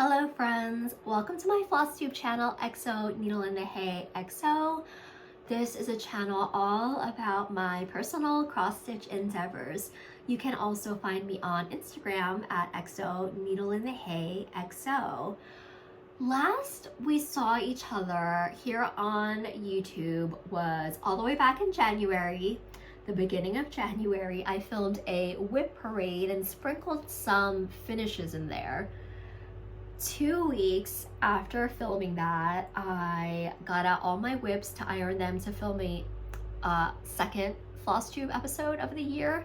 Hello friends, welcome to my Flosstube channel, XO Needle in the Hay XO. This is a channel all about my personal cross-stitch endeavors. You can also find me on Instagram at XO Needle in the Hay XO. Last we saw each other here on YouTube was all the way back in January. The beginning of January, I filmed a whip parade and sprinkled some finishes in there. 2 weeks after filming that, I got out all my whips to iron them to film a second Flosstube episode of the year,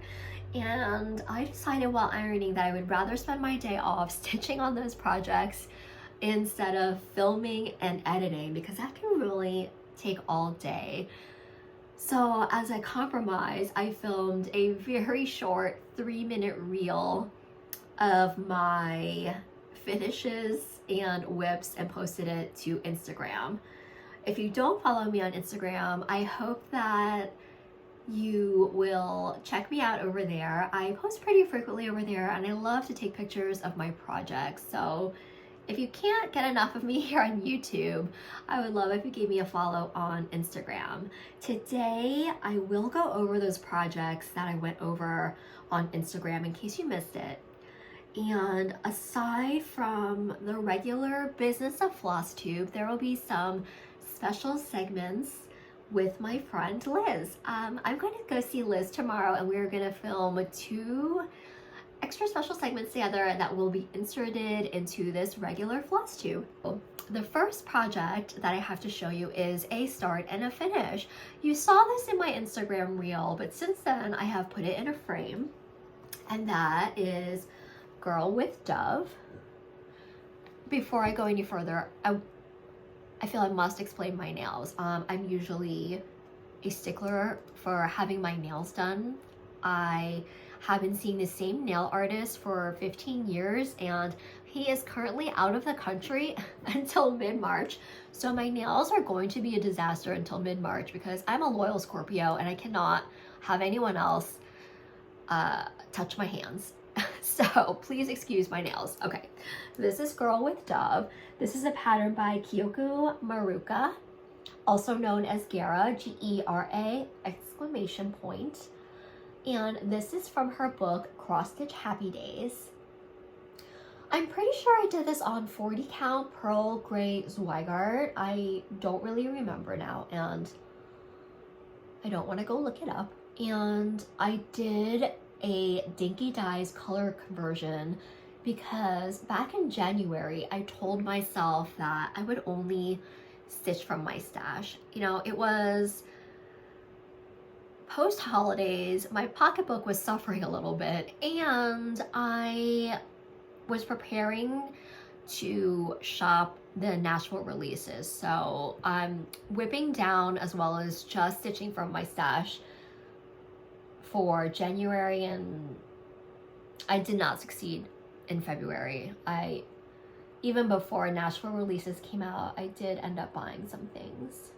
and I decided while ironing that I would rather spend my day off stitching on those projects instead of filming and editing, because that can really take all day. So as a compromise, I filmed a very short 3-minute reel of my finishes and whips and posted it to Instagram. If you don't follow me on Instagram, I hope that you will check me out over there. I post pretty frequently over there and I love to take pictures of my projects. So if you can't get enough of me here on YouTube, I would love if you gave me a follow on Instagram. Today, I will go over those projects that I went over on Instagram in case you missed it. And aside from the regular business of Flosstube, there will be some special segments with my friend Liz. I'm going to go see Liz tomorrow and we're going to film 2 extra special segments together that will be inserted into this regular Flosstube. The first project that I have to show you is a start and a finish. You saw this in my Instagram reel, but since then I have put it in a frame, and that is Girl with Dove. Before I go any further, I feel I must explain my nails. I'm usually a stickler for having my nails done. I have been seeing the same nail artist for 15 years and he is currently out of the country until mid-March. So my nails are going to be a disaster until mid-March because I'm a loyal Scorpio and I cannot have anyone else touch my hands. So please excuse my nails. Okay, this is Girl with Dove. This is a pattern by Kyoko Maruka, also known as Gera, G-E-R-A exclamation point. And this is from her book, Cross Stitch Happy Days. I'm pretty sure I did this on 40 count Pearl Gray Zweigart. I don't really remember now and I don't want to go look it up. And I did a Dinky Dyes color conversion because back in January I told myself that I would only stitch from my stash. You know, it was post holidays, my pocketbook was suffering a little bit and I was preparing to shop the Nashville releases, so I'm whipping down as well as just stitching from my stash for January, and I did not succeed in February. Even before Nashville releases came out, I did end up buying some things.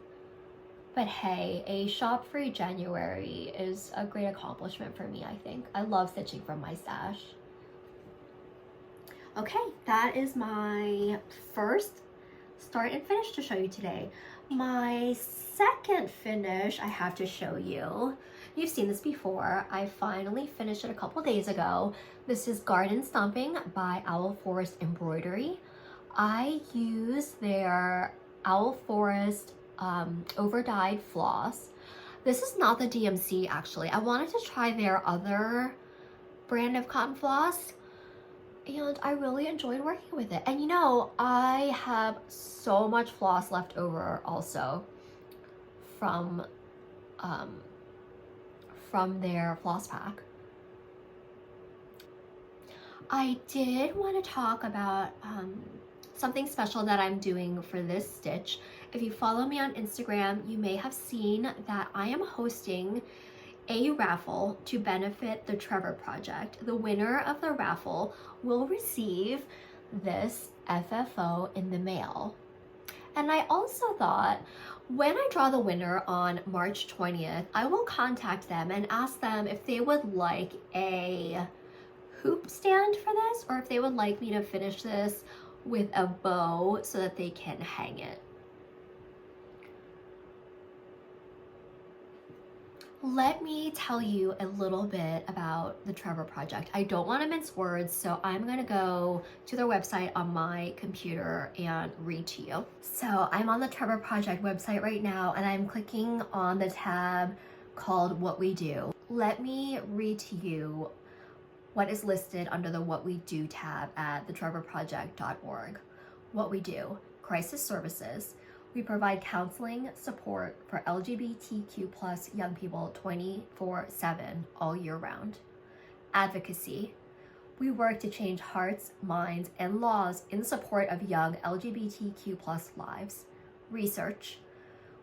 But hey, a shop-free January is a great accomplishment for me, I think. I love stitching from my stash. Okay, that is my first start and finish to show you today. My second finish I have to show you. You've seen this before. I finally finished it a couple days ago. This is Garden Stomping by Owl Forest Embroidery. I use their Owl Forest over-dyed floss. This is not the DMC actually. I wanted to try their other brand of cotton floss and I really enjoyed working with it. And you know, I have so much floss left over also from their floss pack. I did want to talk about something special that I'm doing for this stitch. If you follow me on Instagram, you may have seen that I am hosting a raffle to benefit the Trevor Project. The winner of the raffle will receive this FFO in the mail. And I also thought, when I draw the winner on March 20th, I will contact them and ask them if they would like a hoop stand for this or if they would like me to finish this with a bow so that they can hang it. Let me tell you a little bit about the Trevor Project. I don't want to mince words, so I'm going to go to their website on my computer and read to you. So I'm on the Trevor Project website right now, and I'm clicking on the tab called What We Do. Let me read to you what is listed under the What We Do tab at thetrevorproject.org. What we do: crisis services. We provide counseling support for LGBTQ+ young people 24/7 all year round. Advocacy. We work to change hearts, minds, and laws in support of young LGBTQ+ lives. Research.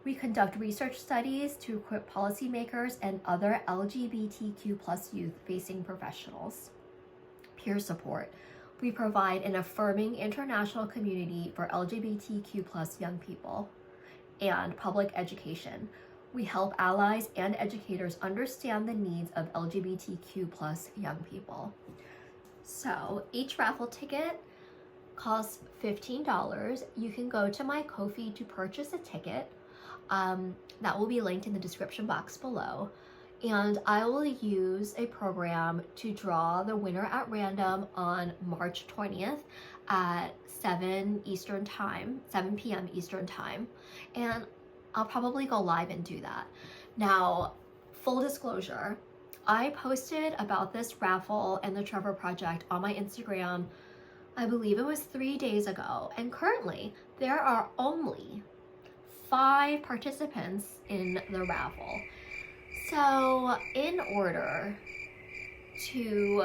We conduct research studies to equip policymakers and other LGBTQ+ youth-facing professionals. Peer support. We provide an affirming international community for LGBTQ+ young people. And public education. We help allies and educators understand the needs of LGBTQ+ young people. So each raffle ticket costs $15. You can go to my Ko-fi to purchase a ticket. That will be linked in the description box below. And I will use a program to draw the winner at random on March 20th at 7 p.m. Eastern time. And I'll probably go live and do that. Now, full disclosure, I posted about this raffle and the Trevor Project on my Instagram, I believe it was 3 days ago. And currently, there are only 5 participants in the raffle. So in order to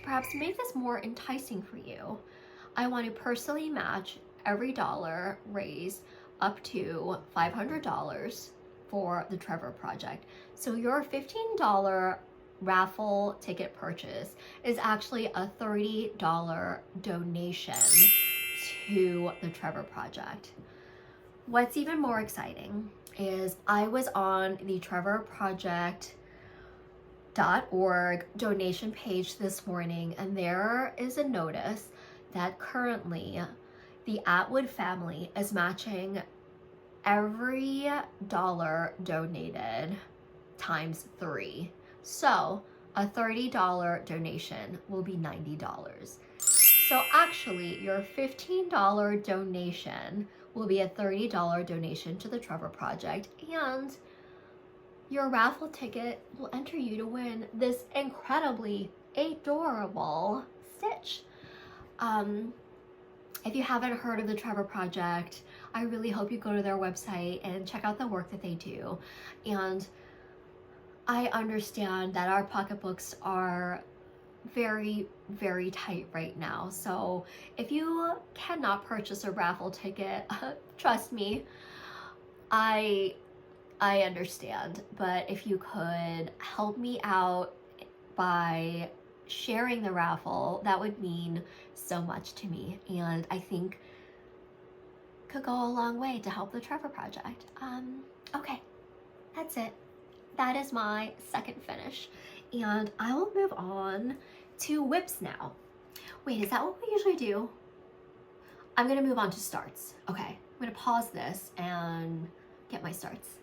perhaps make this more enticing for you, I want to personally match every dollar raised up to $500 for the Trevor Project. So your $15 raffle ticket purchase is actually a $30 donation to the Trevor Project. What's even more exciting is I was on the trevorproject.org donation page this morning, and there is a notice that currently the Atwood family is matching every dollar donated times 3. So a $30 donation will be $90. So actually your $15 donation will be a $30 donation to the Trevor Project, and your raffle ticket will enter you to win this incredibly adorable stitch. If you haven't heard of the Trevor Project, I really hope you go to their website and check out the work that they do. And I understand that our pocketbooks are very, very tight right now. So if you cannot purchase a raffle ticket, trust me, I understand. But if you could help me out by sharing the raffle, that would mean so much to me, and I think could go a long way to help the Trevor Project. Okay, that's it. That is my second finish, and I will move on to whips now. Wait, is that what we usually do? I'm gonna move on to starts. Okay, I'm gonna pause this and get my starts.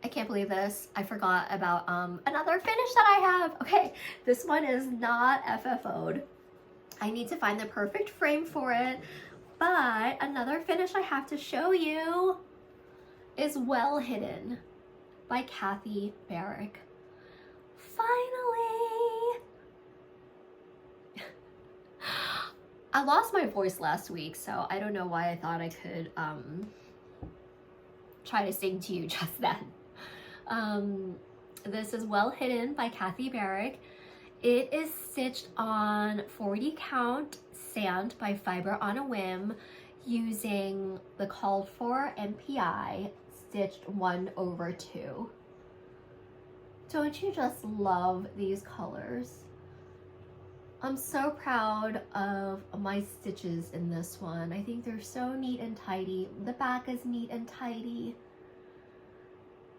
I can't believe this. I forgot about another finish that I have. Okay, this one is not FFO'd. I need to find the perfect frame for it, but another finish I have to show you is Well Hidden by Kathy Barrick. Finally! I lost my voice last week, so I don't know why I thought I could try to sing to you just then. This is Well Hidden by Kathy Barrick. It is stitched on 40 count sand by Fiber on a Whim using the called for MPI stitched 1/2. Don't you just love these colors? I'm so proud of my stitches in this one. I think they're so neat and tidy. The back is neat and tidy.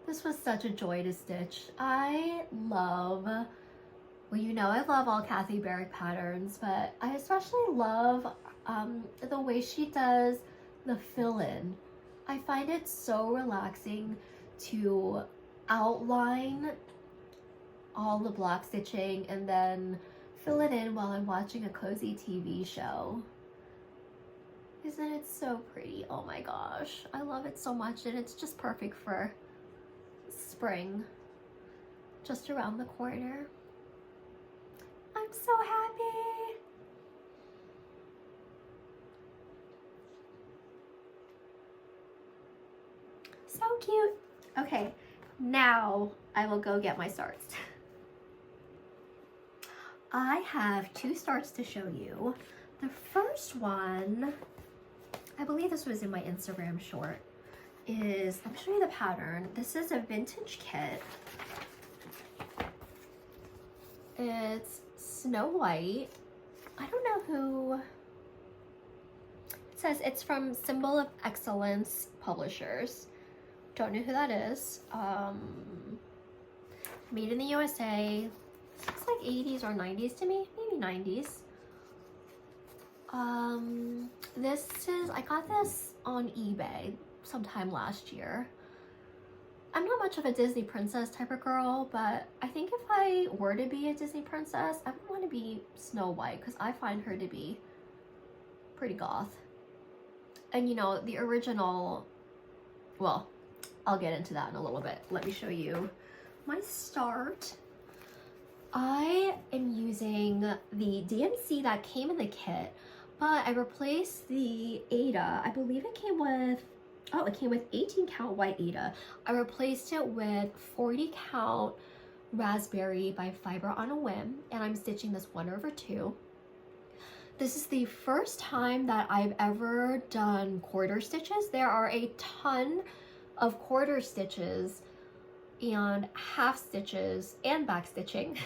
This was such a joy to stitch. I love Well, you know I love all Kathy Barrick patterns, but I especially love the way she does the fill-in. I find it so relaxing to outline all the block stitching and then fill it in while I'm watching a cozy TV show. Isn't it so pretty? Oh my gosh, I love it so much, and it's just perfect for spring, just around the corner. I'm so happy. So cute. Okay, now I will go get my starts. I have 2 starts to show you. The first one, I believe this was in my Instagram short, is, let me show you the pattern. This is a vintage kit. It's Snow White. I don't know who. It says it's from Symbol of Excellence Publishers. Don't know who that is. Made in the USA. Looks like 80s or 90s to me. Maybe 90s. This is, I got this on eBay sometime last year. I'm not much of a Disney princess type of girl, but I think if I were to be a Disney princess, I would want to be Snow White because I find her to be pretty goth. And you know, the original, well, I'll get into that in a little bit. Let me show you my start. I am using the DMC that came in the kit, but I replaced the Ada. I believe it came with, oh, it came with 18 count white Ada. I replaced it with 40 count raspberry by Fiber on a Whim, and I'm stitching this 1/2. This is the first time that I've ever done quarter stitches. There are a ton of quarter stitches and half stitches and back stitching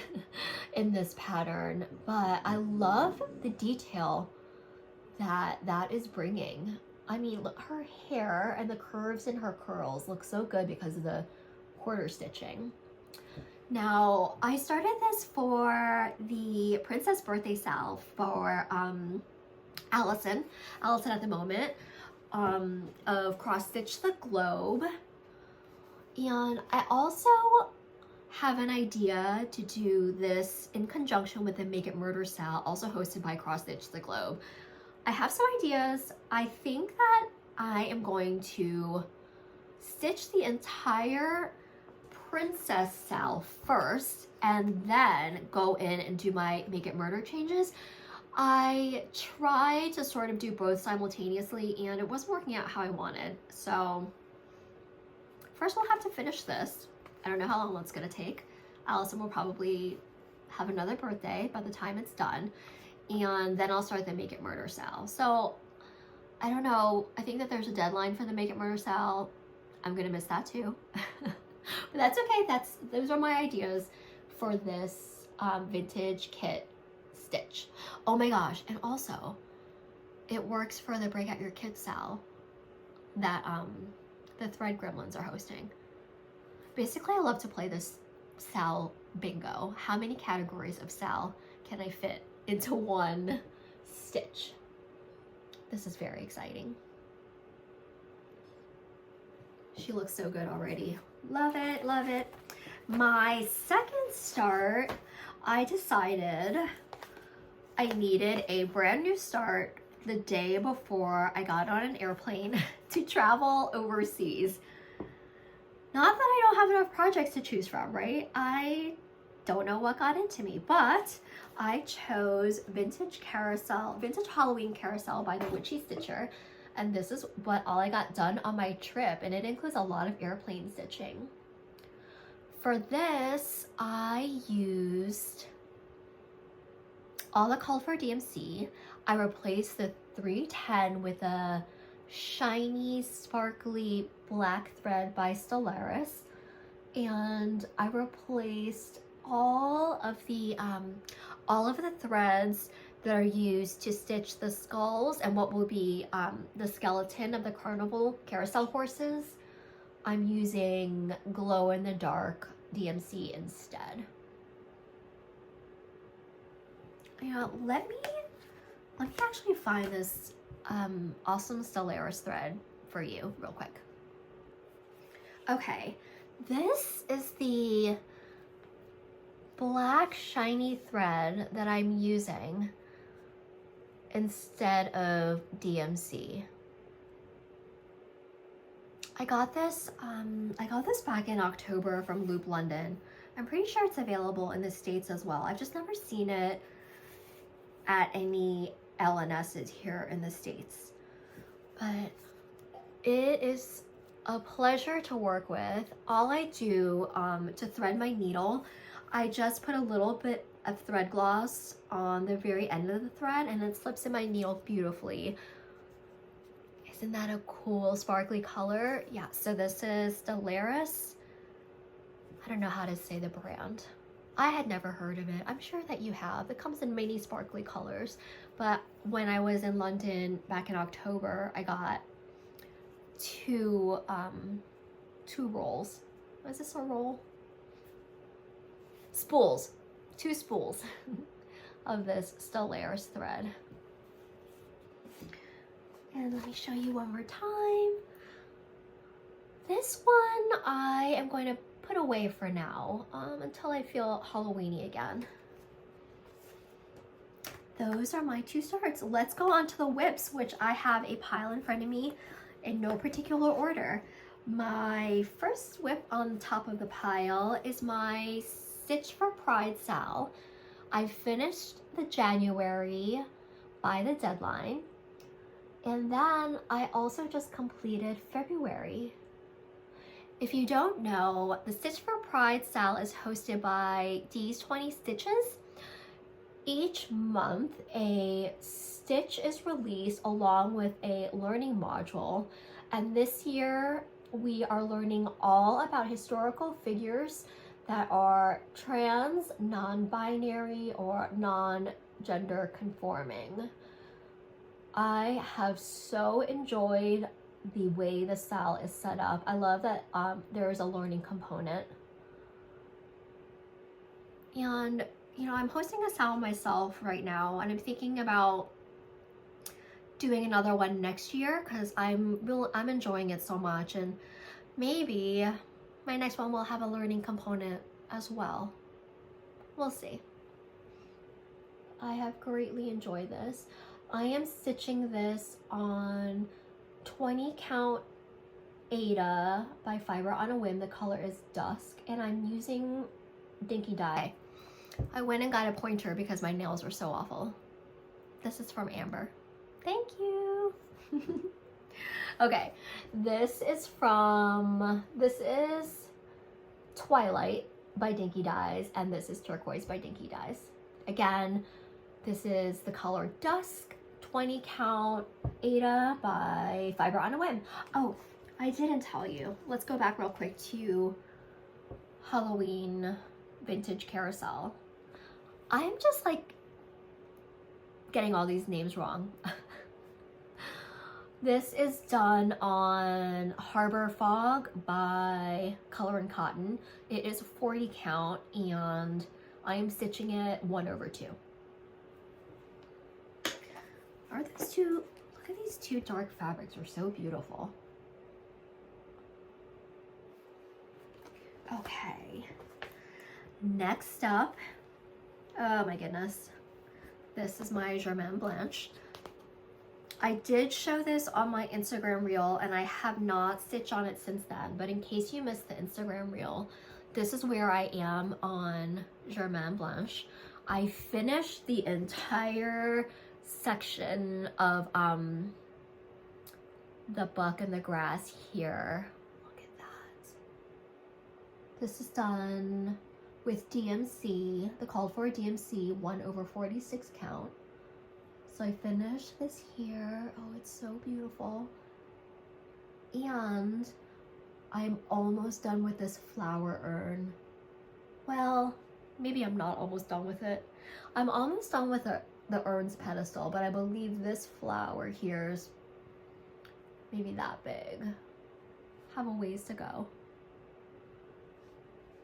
in this pattern, but I love the detail that is bringing. I mean, look, her hair and the curves in her curls look so good because of the quarter stitching. Now, I started this for the Princess Birthday Salve for Allison at the moment, of Cross Stitch the Globe. And I also have an idea to do this in conjunction with the Make It Murder Sal, also hosted by Cross Stitch the Globe. I have some ideas. I think that I am going to stitch the entire Princess Sal first and then go in and do my Make It Murder changes. I tried to sort of do both simultaneously and it wasn't working out how I wanted. So first we'll have to finish this. I don't know how long that's gonna take. Allison will probably have another birthday by the time it's done. And then I'll start the Make It Murder Sal. So I don't know, I think that there's a deadline for the Make It Murder Sal. I'm gonna miss that too. But that's okay, those are my ideas for this vintage kit stitch. Oh my gosh, and also it works for the Break Out Your Kit Sal that the Thread Gremlins are hosting. Basically, I love to play this Sal bingo. How many categories of Sal can I fit into one stitch? This is very exciting. She looks so good already. Love it, love it. My second start, I decided I needed a brand new start the day before I got on an airplane to travel overseas. Not that I don't have enough projects to choose from, right? I don't know what got into me, but I chose Vintage Halloween Carousel by the Witchy Stitcher. And this is what all I got done on my trip, and it includes a lot of airplane stitching. For this, I used all the called for DMC. I replaced the 310 with a shiny, sparkly black thread by Stellaris, and I replaced all of the threads that are used to stitch the skulls and what will be the skeleton of the carnival carousel horses. I'm using glow in the dark DMC instead. You know, let me actually find this awesome Stellaris thread for you real quick. Okay, this is the black shiny thread that I'm using instead of DMC. I got this back in October from Loop London. I'm pretty sure it's available in the States as well. I've just never seen it at any LNSs here in the States. But it is a pleasure to work with. All I do to thread my needle, I just put a little bit of thread gloss on the very end of the thread and it slips in my needle beautifully. Isn't that a cool sparkly color? Yeah, so this is Stellaris. I don't know how to say the brand. I had never heard of it. I'm sure that you have. It comes in many sparkly colors. But when I was in London back in October, I got two rolls. Is this a roll? Spools. 2 spools of this Stellaris thread. And let me show you one more time. This one I am going to put away for now until I feel Halloweeny again. Those are my 2 starts. Let's go on to the whips, which I have a pile in front of me in no particular order. My first whip on top of the pile is my Stitch for Pride Sal. I finished the January by the deadline. And then I also just completed February. If you don't know, the Stitch for Pride Sal is hosted by D's 20 Stitches. Each month, a stitch is released along with a learning module. And this year, we are learning all about historical figures that are trans, non-binary, or non-gender conforming. I have so enjoyed the way the Sal is set up. I love that there is a learning component. And, you know, I'm hosting a Sal myself right now, and I'm thinking about doing another one next year because I'm enjoying it so much, and maybe my next one will have a learning component as well. We'll see. I have greatly enjoyed this. I am stitching this on 20 count Ada by Fiber on a Whim. The color is Dusk, and I'm using Dinky Dye. I went and got a pointer because my nails were so awful. This is from Amber. Thank you. Okay, this is Twilight by Dinky Dyes, and this is Turquoise by Dinky Dyes. Again, this is the color Dusk, 20 count Ada by Fiber on a Whim. Oh, I didn't tell you. Let's go back real quick to Halloween Vintage Carousel. I'm just like getting all these names wrong. This is done on Harbor Fog by Color and Cotton. It is 40 count, and I am stitching it 1/2. Are these two, look at these 2 dark fabrics, are so beautiful. Okay, next up, oh my goodness, this is my Germaine Blanche. I did show this on my Instagram reel, and I have not stitched on it since then, but in case you missed the Instagram reel, this is where I am on Germaine Blanche. I finished the entire section of the buck and the grass here. Look at that. This is done with DMC, the called for DMC 1/46 count. So I finished this here. Oh, it's so beautiful. And I'm almost done with this flower urn. Well, maybe I'm not almost done with it. I'm almost done with the urn's pedestal, but I believe this flower here is maybe that big. Have a ways to go.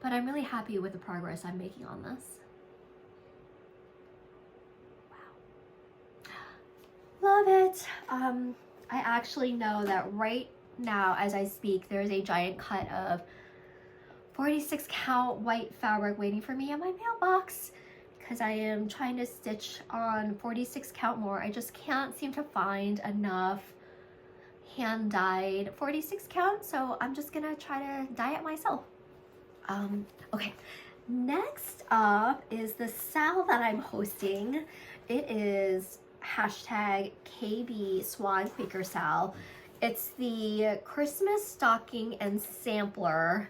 But I'm really happy with the progress I'm making on this. love it. I actually know that right now as I speak, there's a giant cut of 46 count white fabric waiting for me in my mailbox because I am trying to stitch on 46 count more. I just can't seem to find enough hand dyed 46 count, so I'm just gonna try to dye it myself. Okay, next up is the sale that I'm hosting. It is hashtag KB Swan Quaker Sal. It's the Christmas stocking and sampler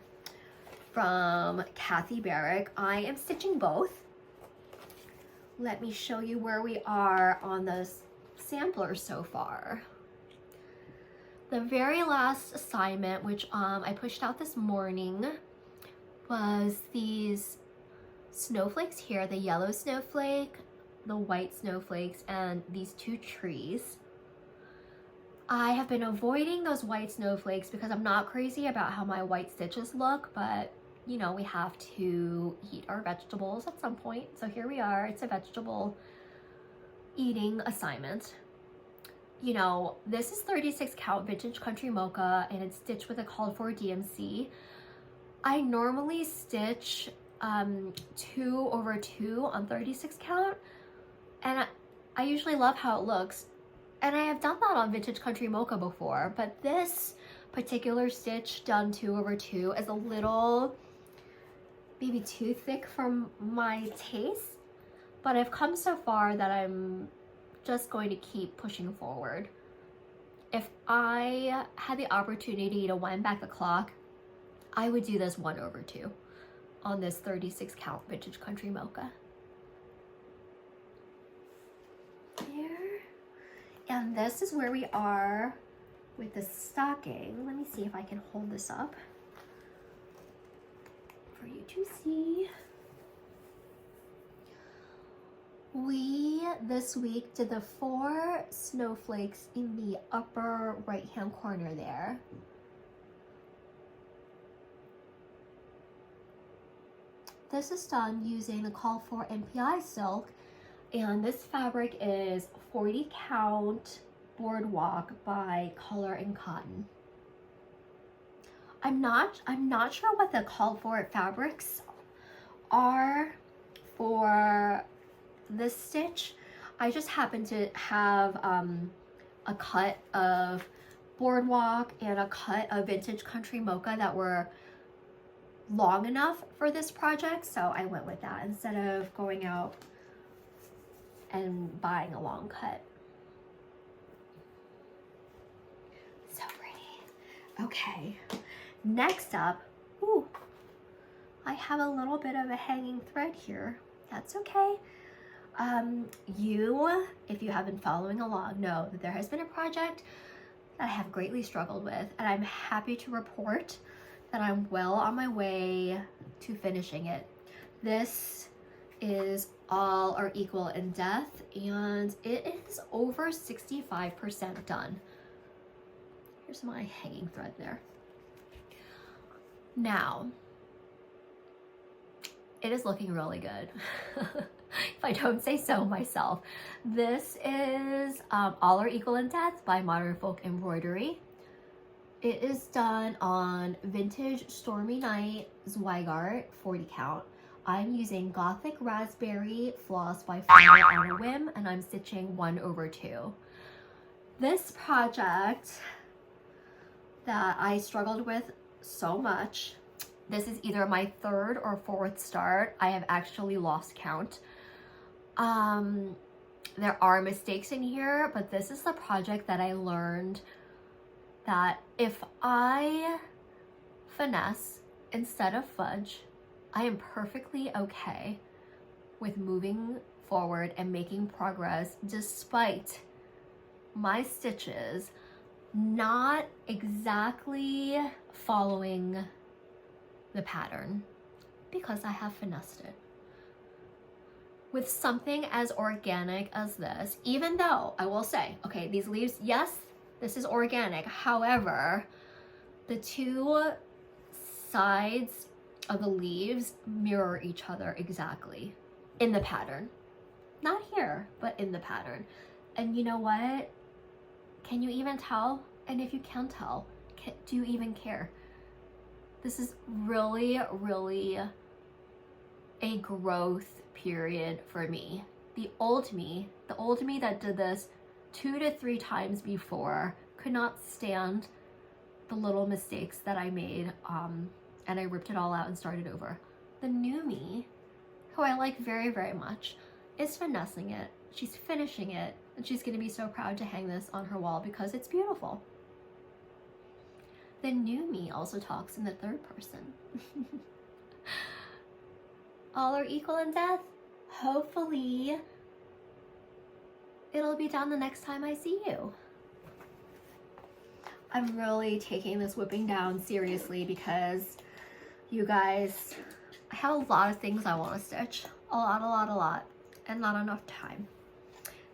from Kathy Barrick. I am stitching both. Let me show you where we are on the sampler so far. The very last assignment, which I pushed out this morning, was these snowflakes here, the yellow snowflake, the white snowflakes, and these two trees. I have been avoiding those white snowflakes because I'm not crazy about how my white stitches look, but you know, we have to eat our vegetables at some point. So here we are, it's a vegetable eating assignment. You know, this is 36 count vintage country mocha and it's stitched with a called for DMC. I normally stitch 2 over 2 on 36 count, and I usually love how it looks. And I have done that on vintage country mocha before, but this particular stitch done 2 over 2 is a little maybe too thick for my taste, but I've come so far that I'm just going to keep pushing forward. If I had the opportunity to wind back the clock, I would do this 1 over 2 on this 36 count vintage country mocha. There. And this is where we are with the stocking. Let me see if I can hold this up for you to see. We this week did the 4 snowflakes in the upper right hand corner there. This is done using the call for NPI silk, and this fabric is 40 count boardwalk by Color and Cotton. I'm not sure what the call for fabrics are for this stitch. I just happen to have a cut of boardwalk and a cut of vintage country mocha that were long enough for this project, so I went with that instead of going out and buying a long cut. So pretty. Okay, next up, ooh, I have a little bit of a hanging thread here. That's okay. If you have been following along, know that there has been a project that I have greatly struggled with, and I'm happy to report that I'm well on my way to finishing it. This is All Are Equal in Death, and it is over 65% done. Here's my hanging thread there. Now, it is looking really good. If I don't say so myself. This is All Are Equal in Death by Modern Folk Embroidery. It is done on vintage Stormy Night Zweigart 40 count. I'm using Gothic Raspberry Floss by Fire on a Whim, and I'm stitching 1 over 2. This project that I struggled with so much, this is either my 3rd or 4th start. I have actually lost count. There are mistakes in here, but this is the project that I learned that if I finesse instead of fudge, I am perfectly okay with moving forward and making progress despite my stitches not exactly following the pattern, because I have finessed it. With something as organic as this, even though I will say, okay, these leaves, yes, this is organic. However, the 2 sides of the leaves mirror each other exactly in the pattern. Not here, but in the pattern. And you know what? Can you even tell? And if you can tell, do you even care? This is really, really a growth period for me. The old me that did this 2 to 3 times before could not stand the little mistakes that I made, and I ripped it all out and started over. The new me, who I like very, very much, is finessing it. She's finishing it, and she's gonna be so proud to hang this on her wall because it's beautiful. The new me also talks in the third person. All are equal in death. Hopefully, it'll be done the next time I see you. I'm really taking this whipping down seriously because you guys, I have a lot of things I want to stitch. A lot, and not enough time.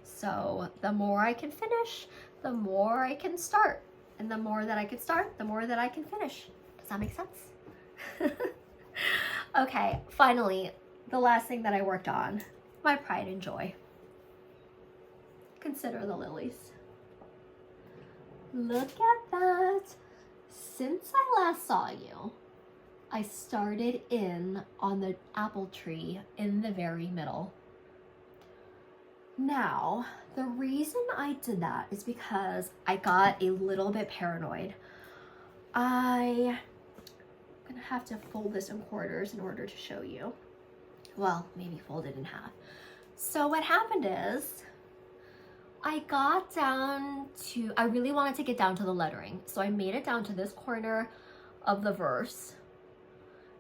So the more I can finish, the more I can start. And the more that I can start, the more that I can finish. Does that make sense? Okay, finally, the last thing that I worked on, my pride and joy. Consider the lilies. Look at that. Since I last saw you, I started in on the apple tree in the very middle. Now, the reason I did that is because I got a little bit paranoid. I'm gonna have to fold this in quarters in order to show you. Well, maybe fold it in half. So what happened is, I got down to, I really wanted to get down to the lettering. So I made it down to this corner of the verse.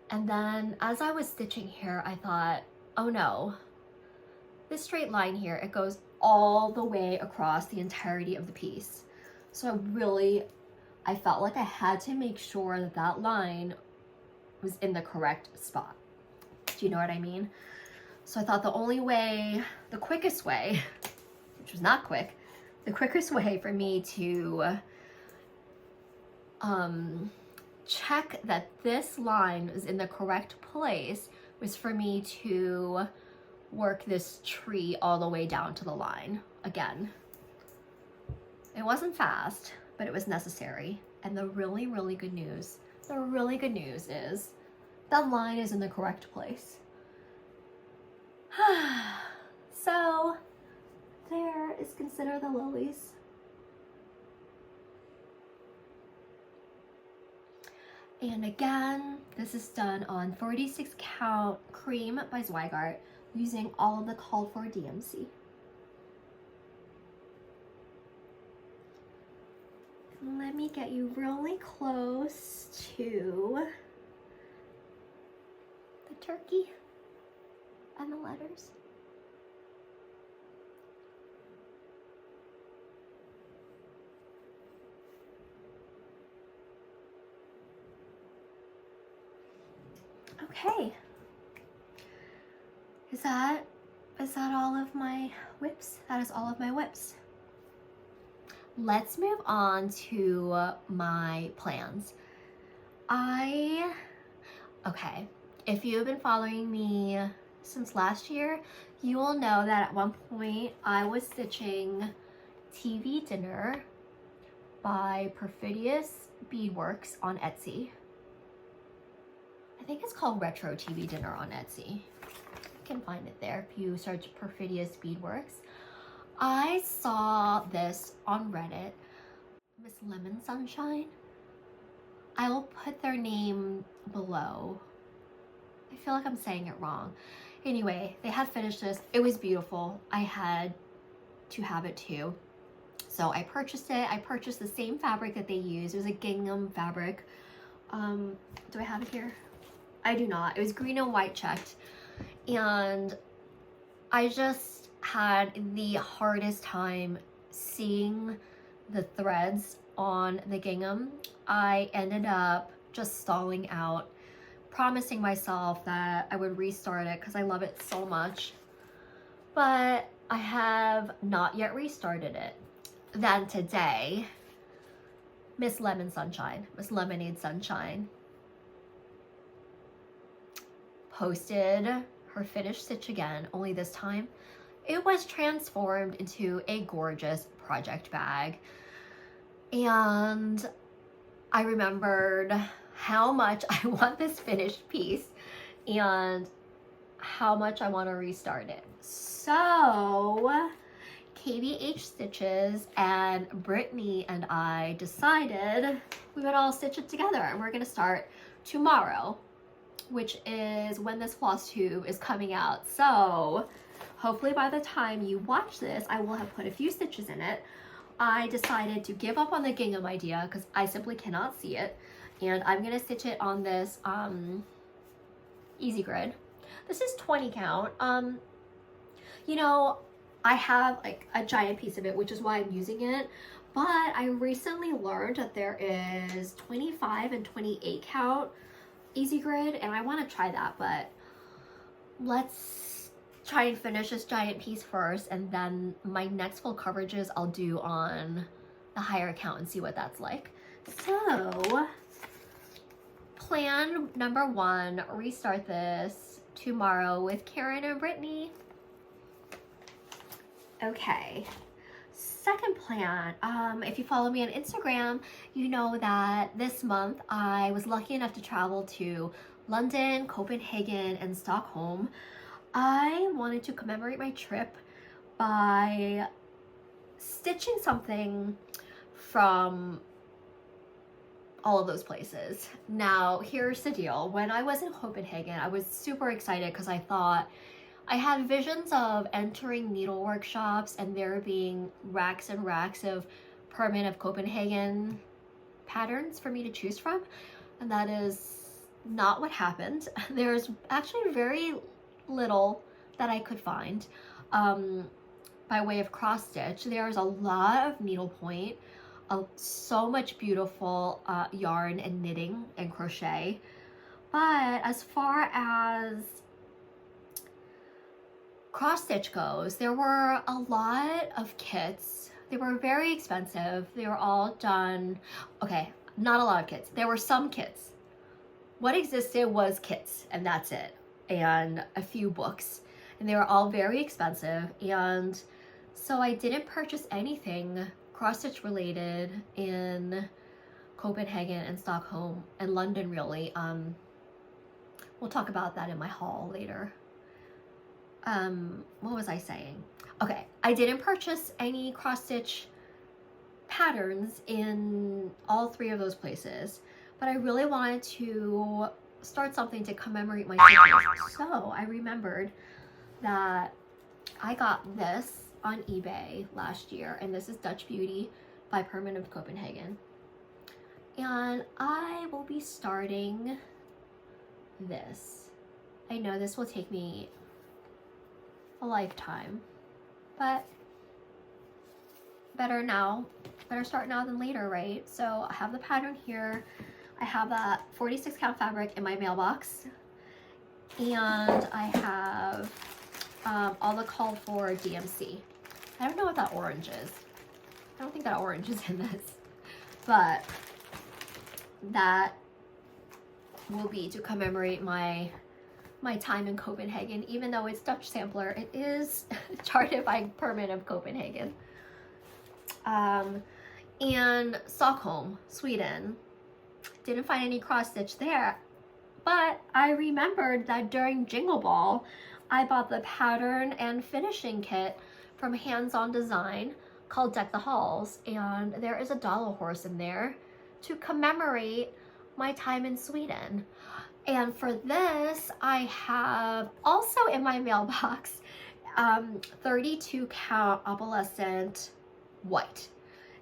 And then as I was stitching here, I thought, oh no, this straight line here, it goes all the way across the entirety of the piece. So I felt like I had to make sure that that line was in the correct spot. Do you know what I mean? So I thought the quickest way, which was not quick, the quickest way for me to check that this line was in the correct place was for me to work this tree all the way down to the line again. It wasn't fast, but it was necessary. And the really, really good news is that line is in the correct place. So there is Consider the Lilies. And again, this is done on 46 count cream by Zweigart using all of the called for DMC. Let me get you really close to the turkey and the letters. Okay. Is that all of my whips? That is all of my whips. Let's move on to my plans. Okay, if you've been following me since last year, you will know that at one point I was stitching TV Dinner by Perfidious Beadworks on Etsy. I think it's called Retro TV Dinner on Etsy. You can find it there if you search Perfidious Beadworks. I saw this on Reddit, Miss Lemon Sunshine. I will put their name below. I feel like I'm saying it wrong. Anyway, they had finished this. It was beautiful. I had to have it too. So I purchased it. I purchased the same fabric that they use. It was a gingham fabric. Do I have it here? I do not. It was green and white checked. And I just had the hardest time seeing the threads on the gingham. I ended up just stalling out, promising myself that I would restart it because I love it so much. But I have not yet restarted it. Then today, Miss Lemon Sunshine, Miss Lemonade Sunshine, posted her finished stitch again, only this time it was transformed into a gorgeous project bag. And I remembered how much I want this finished piece and how much I want to restart it. So KBH Stitches and Brittany and I decided we would all stitch it together, and we're going to start tomorrow, which is when this floss tube is coming out. So hopefully by the time you watch this, I will have put a few stitches in it. I decided to give up on the gingham idea because I simply cannot see it, and I'm going to stitch it on this easy grid. This is 20 count. You know, I have like a giant piece of it, which is why I'm using it, but I recently learned that there is 25 and 28 count easy grid, and I want to try that, but let's try and finish this giant piece first, and then my next full coverages I'll do on the higher count and see what that's like. So plan number 1, restart this tomorrow with Karen and Brittany. Okay, second plan, if you follow me on Instagram, you know that this month I was lucky enough to travel to London, Copenhagen, and Stockholm. I wanted to commemorate my trip by stitching something from all of those places. Now, here's the deal. When I was in Copenhagen, I was super excited because I thought I had visions of entering needle workshops and there being racks and racks of Permanent of Copenhagen patterns for me to choose from, and that is not what happened. There's actually very little that I could find by way of cross stitch. There's a lot of needlepoint, so much beautiful yarn and knitting and crochet, but as far as cross stitch goes, there were a lot of kits. They were very expensive. They were all done, okay, not a lot of kits. There were some kits. What existed was kits, and that's it, and a few books, and they were all very expensive. And so I didn't purchase anything cross stitch related in Copenhagen and Stockholm and London, really. We'll talk about that in my haul later. What was I saying? Okay, I didn't purchase any cross stitch patterns in all 3 of those places, but I really wanted to start something to commemorate my stitches. So I remembered that I got this on eBay last year, and this is Dutch Beauty by Permanent of Copenhagen. And I will be starting this. I know this will take me a lifetime, but better start now than later, right? So I have the pattern here. I have that 46 count fabric in my mailbox, and I have all the called for DMC. I don't know what that orange is. I don't think that orange is in this, but that will be to commemorate my time in Copenhagen. Even though it's Dutch sampler, it is charted by Permanent of Copenhagen. And Stockholm, Sweden. Didn't find any cross stitch there, but I remembered that during Jingle Ball, I bought the pattern and finishing kit from Hands On Design called Deck the Halls, and there is a dollar horse in there to commemorate my time in Sweden. And for this, I have also in my mailbox 32 count opalescent white.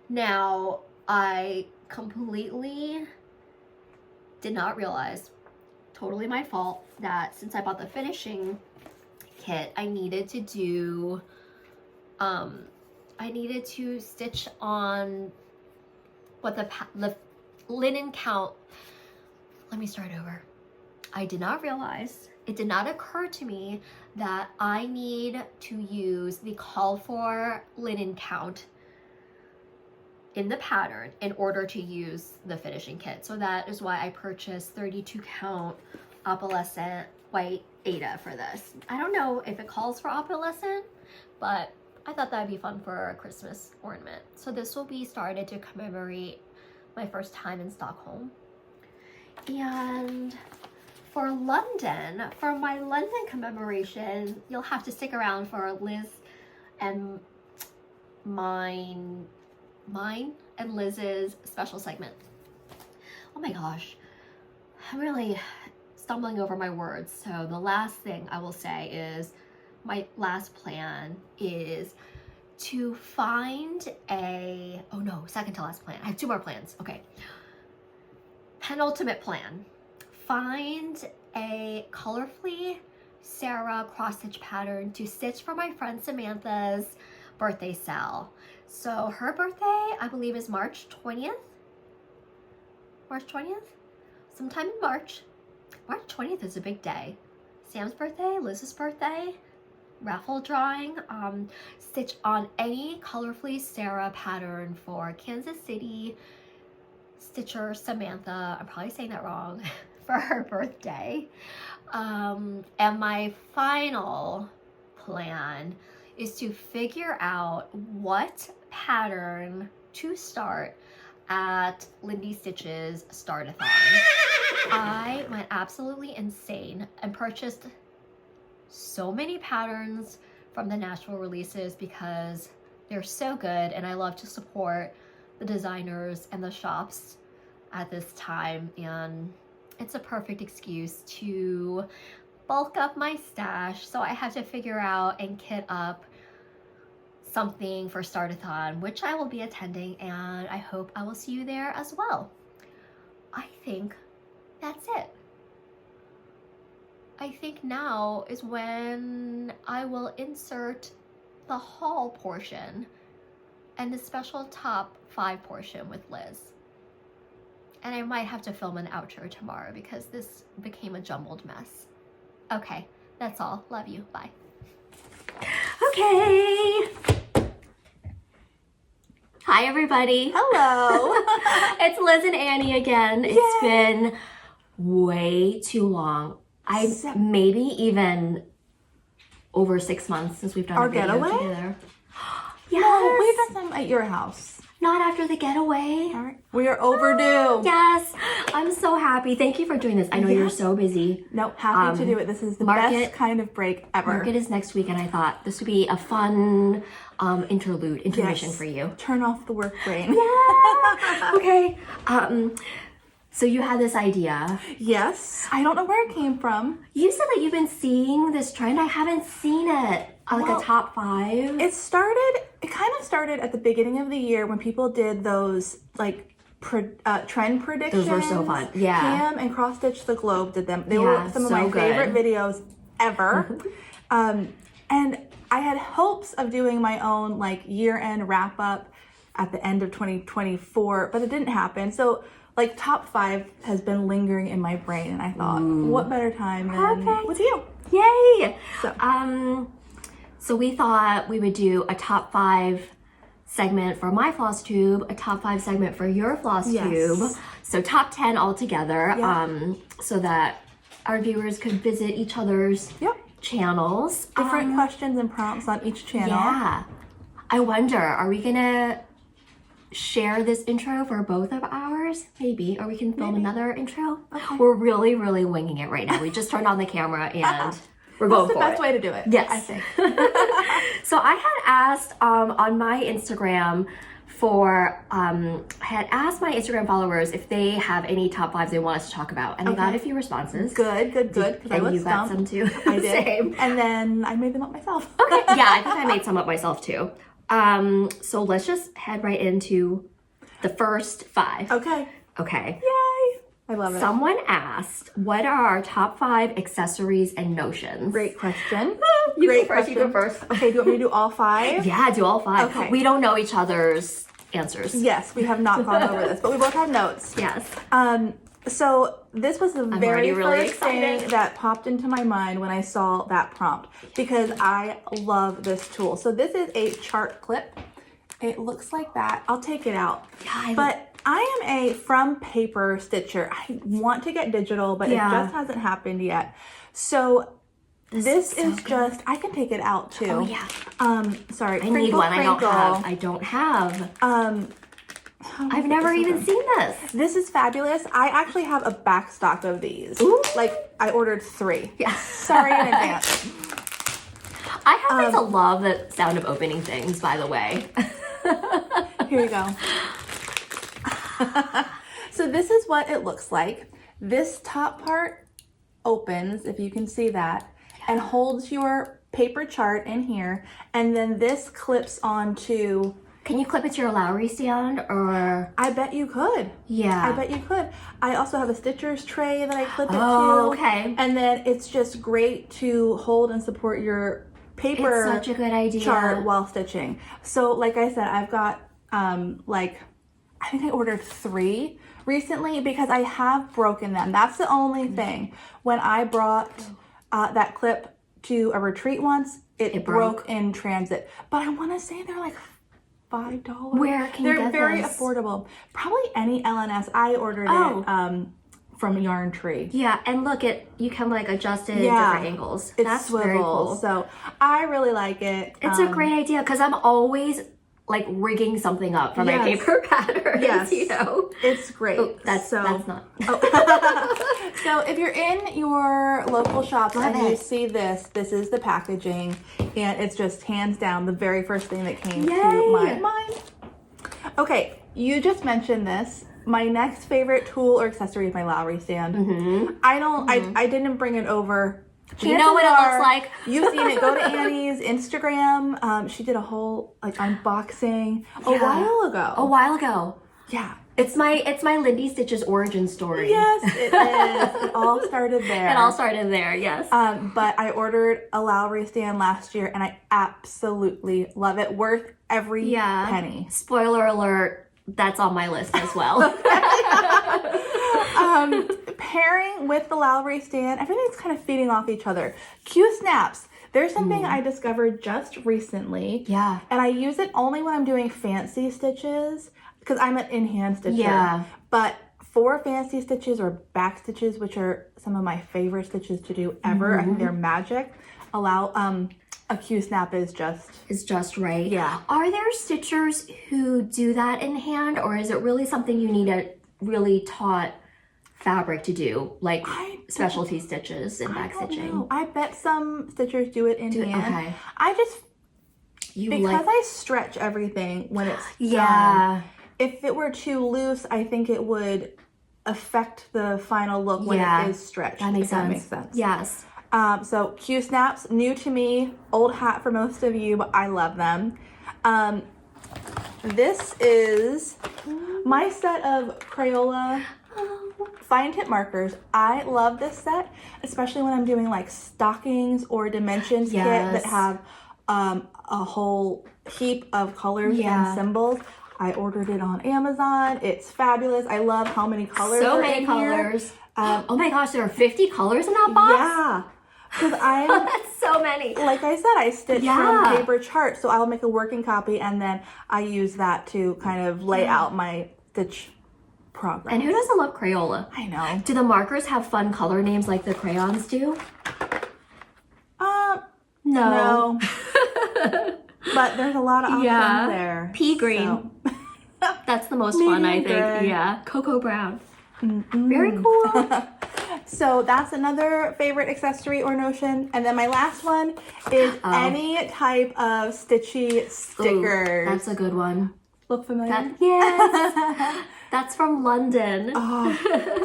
Now, I completely did not realize, totally my fault, that since I bought the finishing kit, I needed to do, I needed to stitch on what the linen count. Let me start over. I did not realize, it did not occur to me that I need to use the call for linen count in the pattern in order to use the finishing kit. So that is why I purchased 32 count opalescent white Ada for this. I don't know if it calls for opalescent, but I thought that would be fun for a Christmas ornament. So this will be started to commemorate my first time in Stockholm. And for London, for my London commemoration, you'll have to stick around for Liz and mine and Liz's special segment. Oh my gosh, I'm really stumbling over my words. So the last thing I will say is my last plan is to find a, oh no, second to last plan. I have 2 more plans. Okay. Penultimate plan. Find a colorfully Sarah cross-stitch pattern to stitch for my friend Samantha's birthday sale. So her birthday, I believe, is March 20th. March 20th? Sometime in March. March 20th is a big day. Sam's birthday, Liz's birthday, raffle drawing. Stitch on any colorfully Sarah pattern for Kansas City stitcher Samantha. I'm probably saying that wrong. For her birthday. And my final plan is to figure out what pattern to start at Lindy Stitch's Start-a-thon. I went absolutely insane and purchased so many patterns from the Nashville releases because they're so good, and I love to support the designers and the shops at this time, and it's a perfect excuse to bulk up my stash. So I have to figure out and kit up something for Start-a-thon, which I will be attending, and I hope I will see you there as well. I think that's it. I think now is when I will insert the haul portion and the special top 5 portion with Liz. And I might have to film an outro tomorrow because this became a jumbled mess. Okay, that's all. Love you. Bye. Okay. Hi, everybody. Hello. It's Liz and Annie again. Yay. It's been way too long. Maybe even over 6 months since we've done Our a video getaway? together. Yes. No, we've done some at your house. Not after the getaway. All right. We are overdue. Yes. I'm so happy. Thank you for doing this. I know you're so busy. No, happy to do it. This is the best kind of break ever. Market is next week, and I thought this would be a fun intermission for you. Turn off the work brain. Yeah. Okay. So you had this idea. Yes. I don't know where it came from. You said that you've been seeing this trend. I haven't seen it. Like a top 5. It kind of started at the beginning of the year when people did those like trend predictions. Those were so fun. Yeah. Cam and Cross Stitch the Globe did them. They were some of my favorite videos ever. And I had hopes of doing my own like year-end wrap-up at the end of 2024, but it didn't happen. So like top 5 has been lingering in my brain, and I thought, what better time than with you? Yay! So we thought we would do a top 5 segment for my Flosstube, a top 5 segment for your Flosstube. Yes. So top 10 altogether, Yeah. so that our viewers could visit each other's channels. Different questions and prompts on each channel. Yeah. I wonder, are we gonna share this intro for both of ours? Maybe. Or we can film another intro. Okay. We're really, really winging it right now. We just turned on the camera and we're going for it. That's the best way to do it. Yes. I think. So I had asked on my Instagram I had asked my Instagram followers if they have any top 5s they want us to talk about. And I got a few responses. Good. Because I was you got some too. I did. Same. And then I made them up myself. Okay. Yeah, I think I made some up myself too. So let's just head right into the first 5. Okay. Yay. I love it. Someone asked, what are our top 5 accessories and notions? Great question. You go first. Okay, do you want me to do all 5? Yeah, do all 5. Okay. We don't know each other's answers. Yes, we have not gone over this, but we both have notes. Yes. So this was the very really first thing that popped into my mind when I saw that prompt, because I love this tool. So this is a chart clip. It looks like that. I'll take it out. Yeah, but I am a from paper stitcher. I want to get digital, but it just hasn't happened yet. So This is just, I can take it out too. Oh yeah. Sorry. I need one. I don't have. I've never even seen this. This is fabulous. I actually have a back stock of these. Ooh. Like, I ordered 3. Yeah. Sorry in advance. I happen to love the sound of opening things, by the way. Here you go. So this is what it looks like. This top part opens, if you can see that, and holds your paper chart in here. And then this clips onto... Can you clip it to your Lowry stand, or? I bet you could. Yeah. I bet you could. I also have a Stitcher's tray that I clip it to. Oh, okay. And then it's just great to hold and support your paper It's such a good idea. chart while stitching. So like I said, I've got like, I think I ordered 3 recently because I have broken them. That's the only thing. When I brought that clip to a retreat once, it broke in transit. But I want to say they're like $5. Where can you get They're very this? affordable. Probably any LNS. I ordered it from Yarn Tree. Yeah, and look, you can like adjust it at different angles. That's very cool. So I really like it. It's a great idea because I'm always like rigging something up for my paper patterns. Yes, you know, it's great. Oh, that's not. Oh. So if you're in your local shops and you see this is the packaging, and it's just hands down the very first thing that came to my mind. Okay, you just mentioned this. My next favorite tool or accessory is my Lowry stand. I didn't bring it over. You know what it looks like. You've seen it. Go to Annie's Instagram. She did a whole like unboxing a while ago. Yeah. It's my Lindy Stitches origin story. Yes, it is. It all started there. It all started there, yes. But I ordered a Lowry stand last year and I absolutely love it. Worth every penny. Spoiler alert, that's on my list as well. Pairing with the Lowry stand, everything's kind of feeding off each other. Q-snaps. There's something I discovered just recently. Yeah. And I use it only when I'm doing fancy stitches because I'm an in-hand stitcher. Yeah. But for fancy stitches or back stitches, which are some of my favorite stitches to do ever, I think they're magic. A Q-snap is just right. Yeah. Are there stitchers who do that in hand, or is it really something you need a really taught fabric to do, like specialty stitches and back stitching? Know. I bet some stitchers do it in hand. Okay. I just I stretch everything when it's done. If it were too loose, I think it would affect the final look when it is stretched. That makes sense. Yes. So Q-snaps, new to me, old hat for most of you, but I love them. This is my set of Crayola fine tip markers. I love this set, especially when I'm doing like stockings or dimensions kit that have a whole heap of colors and symbols. I ordered it on Amazon. It's fabulous. I love how many colors are in here. So many colors. Oh my gosh, there are 50 colors in that box? Yeah. Because that's so many. Like I said, I stitch from paper charts, so I'll make a working copy and then I use that to kind of lay out my stitch progress. And who doesn't love Crayola? I know. Do the markers have fun color names like the crayons do? No. But there's a lot of options there. Pea green. So. That's the most fun, I think. Gray. Yeah. Cocoa brown. Very cool. So that's another favorite accessory or notion. And then my last one is any type of stitchy stickers. Ooh, that's a good one. Look familiar? Yes. That's from London.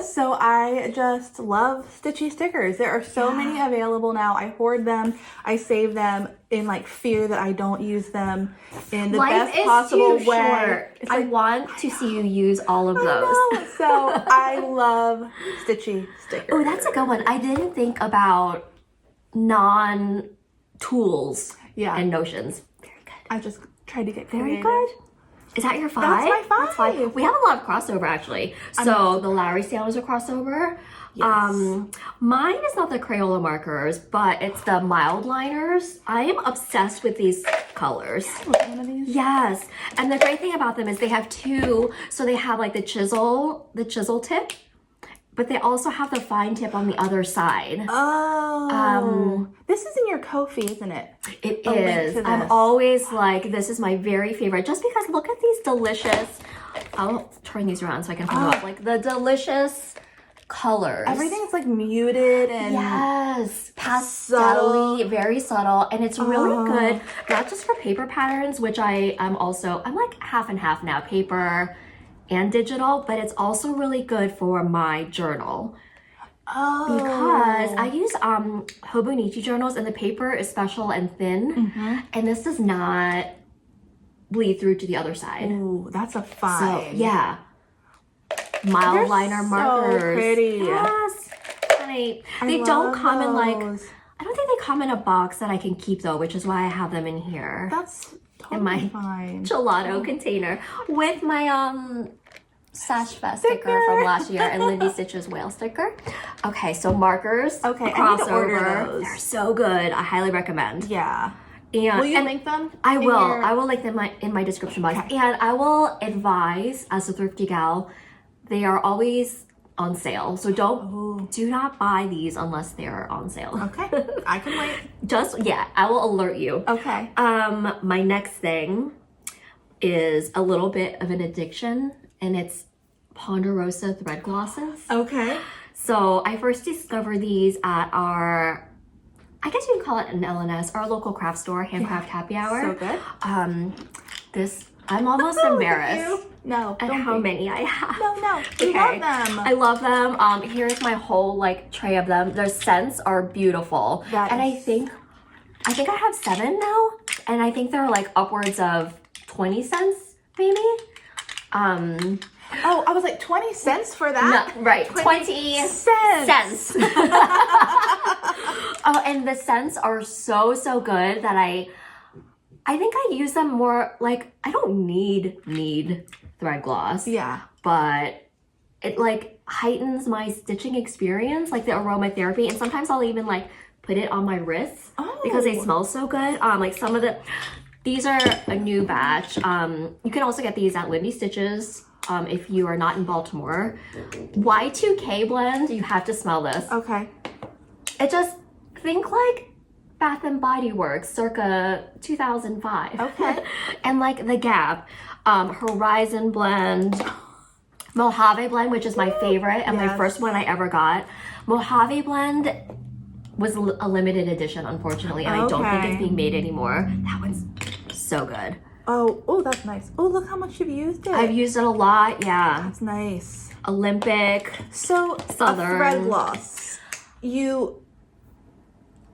So I just love stitchy stickers. There are so many available now. I hoard them. I save them in like fear that I don't use them in the best possible way. I want to see you use all of those. So I love stitchy stickers. Oh, that's a good one. I didn't think about non-tools and notions. Very good. I just tried to get creative. Very good. Is that your 5? That's my 5. That's 5. We have a lot of crossover actually. So the Lowry stand was a crossover. Yes. Mine is not the Crayola markers, but it's the Mildliners. I am obsessed with these colors. One of these? Yes. And the great thing about them is they have 2. So they have like the chisel tip, but they also have the fine tip on the other side. Oh. This is in your Ko-fi, isn't it? It is. I'm always like, this is my very favorite, just because look at these delicious, I'll turn these around so I can hold up, like the delicious colors. Everything's like muted and pastel-y, very subtle, and it's really good, not just for paper patterns, which I'm like half and half now, paper and digital, but it's also really good for my journal. Because I use Hobonichi journals, and the paper is special and thin, and this does not bleed through to the other side. Ooh, that's a five. So, yeah. Mildliner markers. So pretty. Yes. Honey, they don't come in like, I don't think they come in a box that I can keep though, which is why I have them in here. That's totally in my fine. gelato container with my Sash Fest sticker from last year and Lindy Stitch's whale sticker. Okay, so markers. Okay, crossover. I need to order those. They're so good. I highly recommend. Yeah. And, will you link them? I will. I will link them in my description box. Okay. And I will advise, as a thrifty gal, they are always on sale. So do not buy these unless they're on sale. Okay, I can wait. I will alert you. Okay. My next thing is a little bit of an addiction, and it's Ponderosa thread glosses. Okay. So I first discovered these at our, I guess you can call it an LNS, our local craft store, Handcraft Happy Hour. So good. I'm almost embarrassed. No, and how many I have. No. Okay. You love them. I love them. Here's my whole like tray of them. Their scents are beautiful. I think I have 7 now, and I think they're like upwards of 20 cents, maybe. Oh, I was like 20 cents for that? No, right. 20 cents. Oh, and the scents are so good that I think I use them more, like, I don't need thread gloss. Yeah. But it like heightens my stitching experience, like the aromatherapy, and sometimes I'll even like put it on my wrists because they smell so good. Like some of these are a new batch. You can also get these at Lindy Stitches if you are not in Baltimore. Y2K blend, you have to smell this. Okay. It just, think like Bath and Body Works circa 2005. Okay. And like the Gap, Horizon blend, Mojave blend, which is my favorite and my first one I ever got. Mojave blend was a limited edition, unfortunately, and I don't think it's being made anymore. That one's so good. Oh, that's nice. Oh, look how much you've used it. I've used it a lot, yeah. That's nice. Olympic, so Southern. A thread gloss. You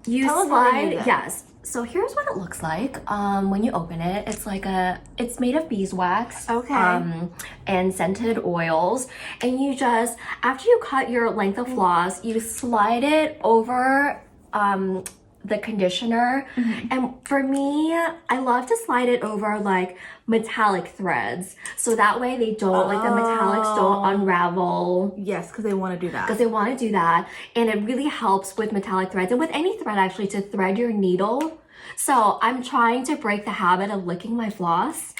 slide, yes. So here's what it looks like when you open it. It's made of beeswax, and scented oils. And you just, after you cut your length of floss, you slide it over the conditioner. And for me, I love to slide it over like metallic threads, so that way they don't like the metallics don't unravel. Yes, because they want to do that. Because they want to do that, and it really helps with metallic threads and with any thread actually to thread your needle. So I'm trying to break the habit of licking my floss.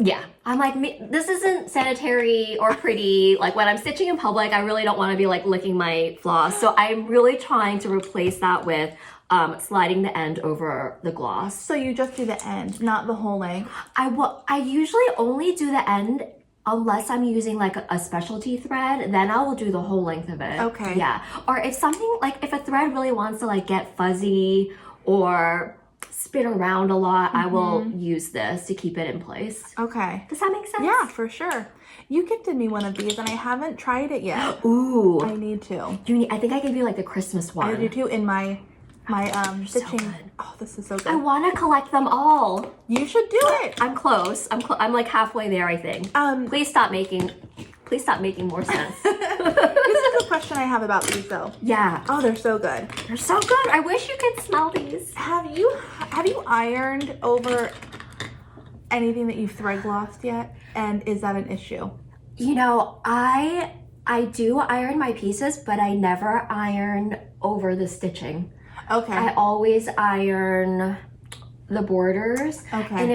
Yeah, I'm like, this isn't sanitary or pretty. Like when I'm stitching in public, I really don't want to be like licking my floss. So I'm really trying to replace that with sliding the end over the gloss. So you just do the end, not the whole length? I usually only do the end unless I'm using like a specialty thread, then I will do the whole length of it. Okay. Yeah, or if something, like if a thread really wants to like get fuzzy or spin around a lot, I will use this to keep it in place. Okay. Does that make sense? Yeah, for sure. You gifted me one of these and I haven't tried it yet. Ooh. I need to. I think I gave you like the Christmas one. I do too in my stitching. So oh, this is so good. I want to collect them all. You should do it. I'm close. I'm like halfway there, I think. Please stop making more sense. This is a question I have about these though. Yeah. Oh, they're so good. They're so good. I wish you could smell these. Have you ironed over anything that you've thread glossed yet? And is that an issue? You know, I do iron my pieces, but I never iron over the stitching. Okay. I always iron the borders. Okay. And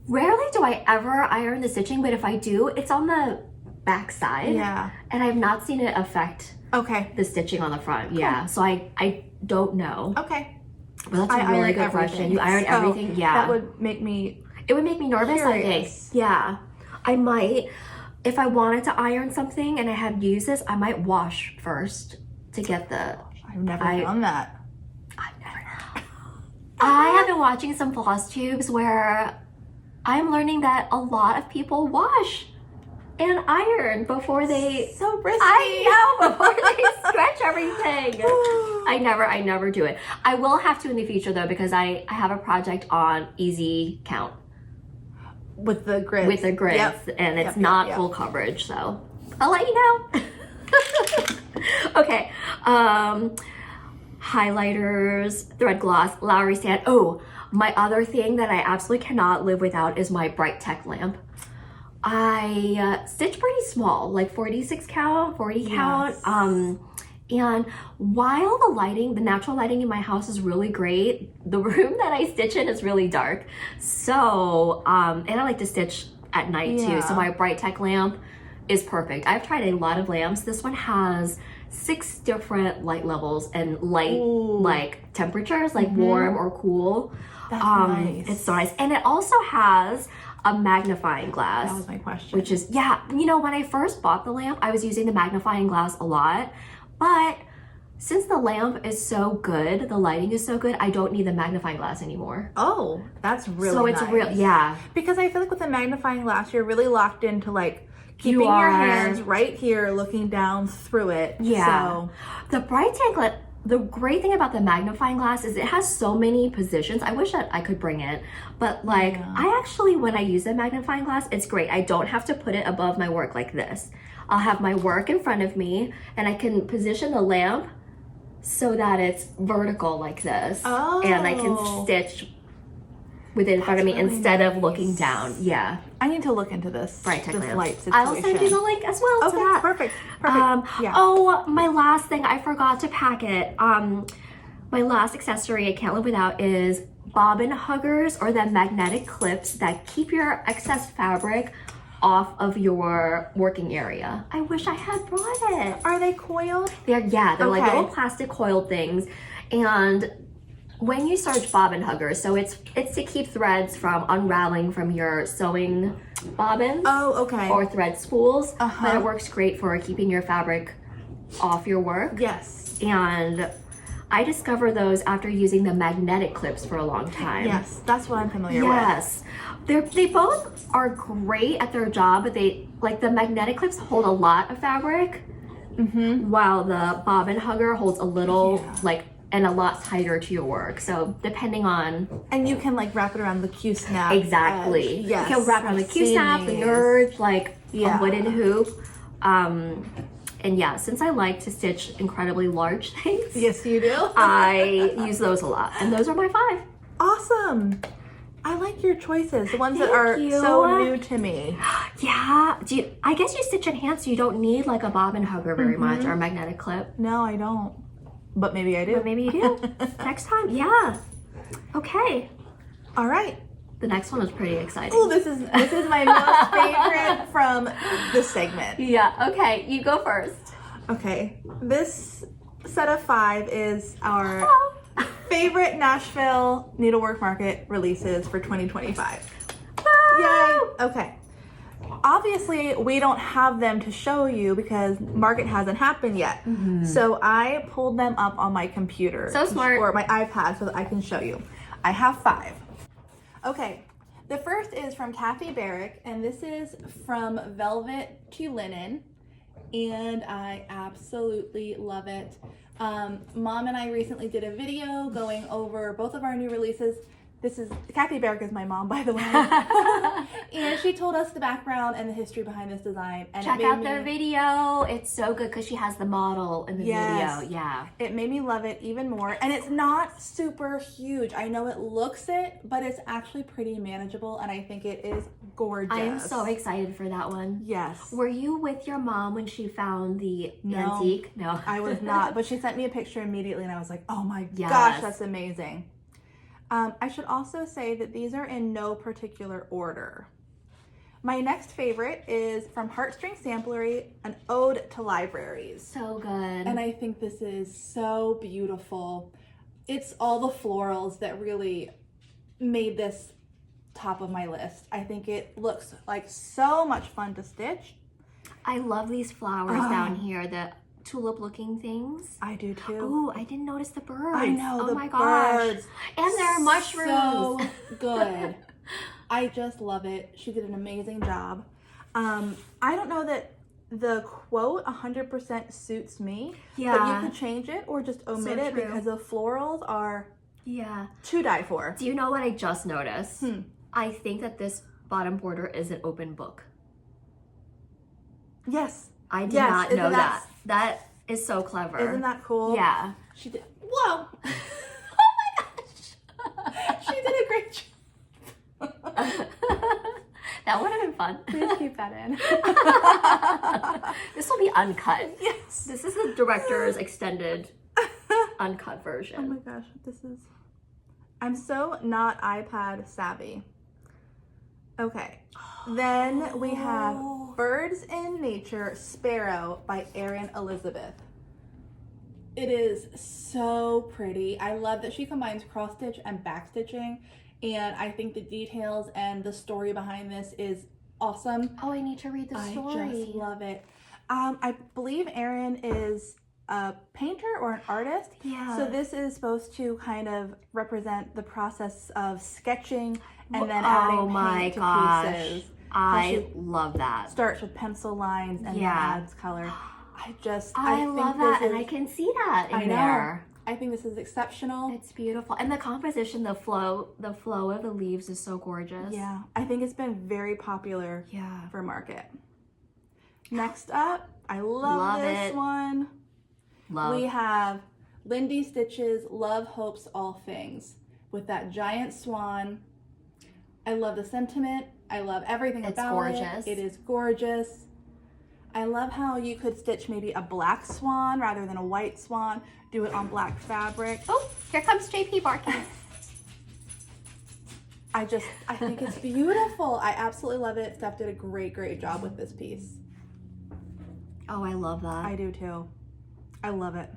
rarely do I ever iron the stitching, but if I do, it's on the backside. Yeah. And I've not seen it affect the stitching on the front. Cool. Yeah. So I don't know. Okay. But that's a really good question. You iron everything? Yeah. That would make me... It would make me nervous, I think. Yeah. I might, if I wanted to iron something and I had used this, I might wash first to get the... I've never done that. I've never. I have been watching some Flosstubes where I'm learning that a lot of people wash and iron before they... So risky. I know, before they stretch everything. I never do it. I will have to in the future though, because I have a project on easy count. With the grids. With the grids, and it's not full coverage, so I'll let you know. Okay, highlighters, thread gloss, Lowry sand. Oh, my other thing that I absolutely cannot live without is my Brighttech lamp. I stitch pretty small, like 46 count, 40 count. And while the natural lighting in my house is really great, the room that I stitch in is really dark. So, and I like to stitch at night too. So my Brighttech lamp is perfect. I've tried a lot of lamps. This one has 6 different light levels and light like temperatures, like warm or cool. That's nice. It's so nice. And it also has a magnifying glass. That was my question. Which is, you know, when I first bought the lamp, I was using the magnifying glass a lot. But since the lamp is so good, the lighting is so good, I don't need the magnifying glass anymore. Oh, that's really nice. So it's real, Because I feel like with the magnifying glass, you're really locked into like keeping your hands right here, looking down through it. Yeah. So. The Brighttech, the great thing about the magnifying glass is it has so many positions. I wish that I could bring it, but like I actually, when I use the magnifying glass, it's great. I don't have to put it above my work like this. I'll have my work in front of me and I can position the lamp so that it's vertical like this. Oh. And I can stitch with it in front of me instead of looking down. Yeah. I need to look into this Brighttech lamp. Light situation. I'll send you the link as well to that. Perfect. Oh, my last thing, I forgot to pack it. My last accessory I can't live without is bobbin huggers, or the magnetic clips that keep your excess fabric off of your working area. I wish I had brought it. Are they coiled? They're like little plastic coiled things. And when you search bobbin huggers, so it's to keep threads from unraveling from your sewing bobbins. Oh, okay. Or thread spools. But it works great for keeping your fabric off your work. Yes. And I discovered those after using the magnetic clips for a long time. Yes, that's what I'm familiar with. Yes. They both are great at their job, but the magnetic clips hold a lot of fabric, while the bobbin hugger holds a little, and a lot tighter to your work. So depending on... And you can wrap it around the Q-snap. Exactly. Yes. You can wrap it around the Q-snap, the nerds, a wooden hoop. And yeah, since I like to stitch incredibly large things. Yes, you do. I use those a lot. And those are my 5. Awesome. I like your choices, the ones that are so new to me. Yeah. I guess you stitch in hand, so you don't need a bobbin hugger very much, or a magnetic clip. No, I don't. But maybe I do. But maybe you do. Next time. Yeah. Okay. All right. The next one is pretty exciting. Oh, this is my most favorite from this segment. Yeah. Okay. You go first. Okay. This set of 5 is our favorite Nashville Needlework Market releases for 2025. Yay! Okay. Obviously, we don't have them to show you because market hasn't happened yet. So I pulled them up on my computer. So smart. Or my iPad so that I can show you. I have 5. Okay. The first is from Kathy Barrick, and this is From Velvet to Linen. And I absolutely love it. Mom and I recently did a video going over both of our new releases. This is, Kathy Barrick is my mom, by the way. And she told us the background and the history behind this design. And check out their video. It's so good because she has the model in the video. Yeah. It made me love it even more. And it's not super huge. I know it looks it, but it's actually pretty manageable. And I think it is gorgeous. I am so excited for that one. Yes. Were you with your mom when she found the antique? No, I was not. But she sent me a picture immediately and I was like, oh my gosh, that's amazing. I should also say that these are in no particular order. My next favorite is from Heartstring Samplery, an ode to libraries. So good. And I think this is so beautiful. It's all the florals that really made this top of my list. I think it looks like so much fun to stitch. I love these flowers down here, the tulip looking things. I do too. Oh, I didn't notice the birds. I know, oh the my gosh. birds. And there are mushrooms. So good. I just love it. She did an amazing job. I don't know that the quote 100% suits me, but you could change it or just omit it because the florals are to die for. Do you know what I just noticed? I think that this bottom border is an open book. Yes. I did not know that. That is so clever. Isn't that cool? Yeah. She did. Whoa. Oh my gosh. She did a great job. That would have been fun. Please keep that in. This will be uncut. Yes. This is the director's extended uncut version. Oh my gosh, I'm so not iPad savvy. Okay. Then we have Birds in Nature Sparrow by Erin Elizabeth. It is so pretty. I love that she combines cross stitch and back stitching. And I think the details and the story behind this is awesome. Oh, I need to read the story. I just love it. I believe Erin is a painter or an artist. Yeah. So this is supposed to kind of represent the process of sketching and then adding paint to pieces. I love that. Starts with pencil lines and then adds color. I love that, and I can see that in there. I think this is exceptional. It's beautiful. And the composition, the flow of the leaves is so gorgeous. Yeah. I think it's been very popular for market. Next up, I love this one. We have Lindy Stitch's Love Hopes All Things with that giant swan. I love the sentiment. I love everything about it. It's gorgeous. It is gorgeous. I love how you could stitch maybe a black swan rather than a white swan. Do it on black fabric. Oh, here comes JP barking. I think it's beautiful. I absolutely love it. Steph did a great job with this piece. Oh, I love that. I do too. I love it.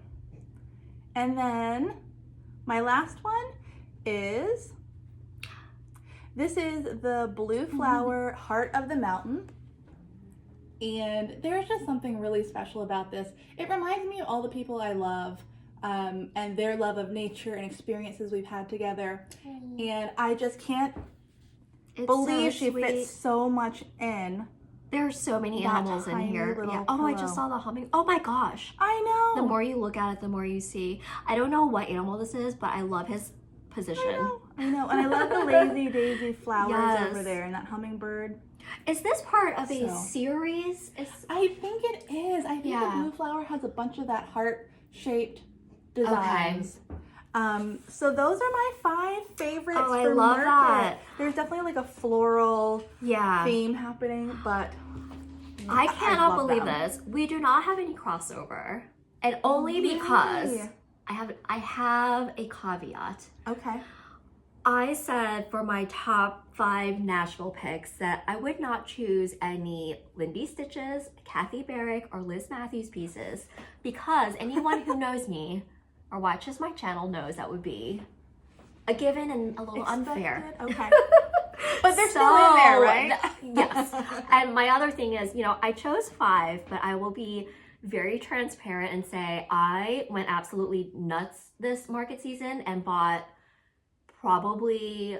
And then my last one is, this is the Blue Flower Heart of the Mountain. And there's just something really special about this. It reminds me of all the people I love and their love of nature and experiences we've had together. And I just can't believe she fits so much in. There are so many animals in here. Oh, I just saw the humming. Oh my gosh. I know. The more you look at it, the more you see. I don't know what animal this is, but I love his position. I know. And I love the lazy daisy flowers over there and that hummingbird. Is this part of a series? I think it is. I think the Blue Flower has a bunch of that heart-shaped designs. Okay. So those are my 5 favorites for I love market. that. There's definitely like a floral theme happening, but I cannot believe this. We do not have any crossover. And only because I have a caveat. Okay. I said for my top 5 Nashville picks that I would not choose any Lindy Stitches, Kathy Barrick, or Liz Mathews pieces because anyone who knows me or watches my channel knows that would be a given and a little unfair. Okay. But they're still in there, right? Yes. And my other thing is, I chose 5, but I will be very transparent and say I went absolutely nuts this market season and bought probably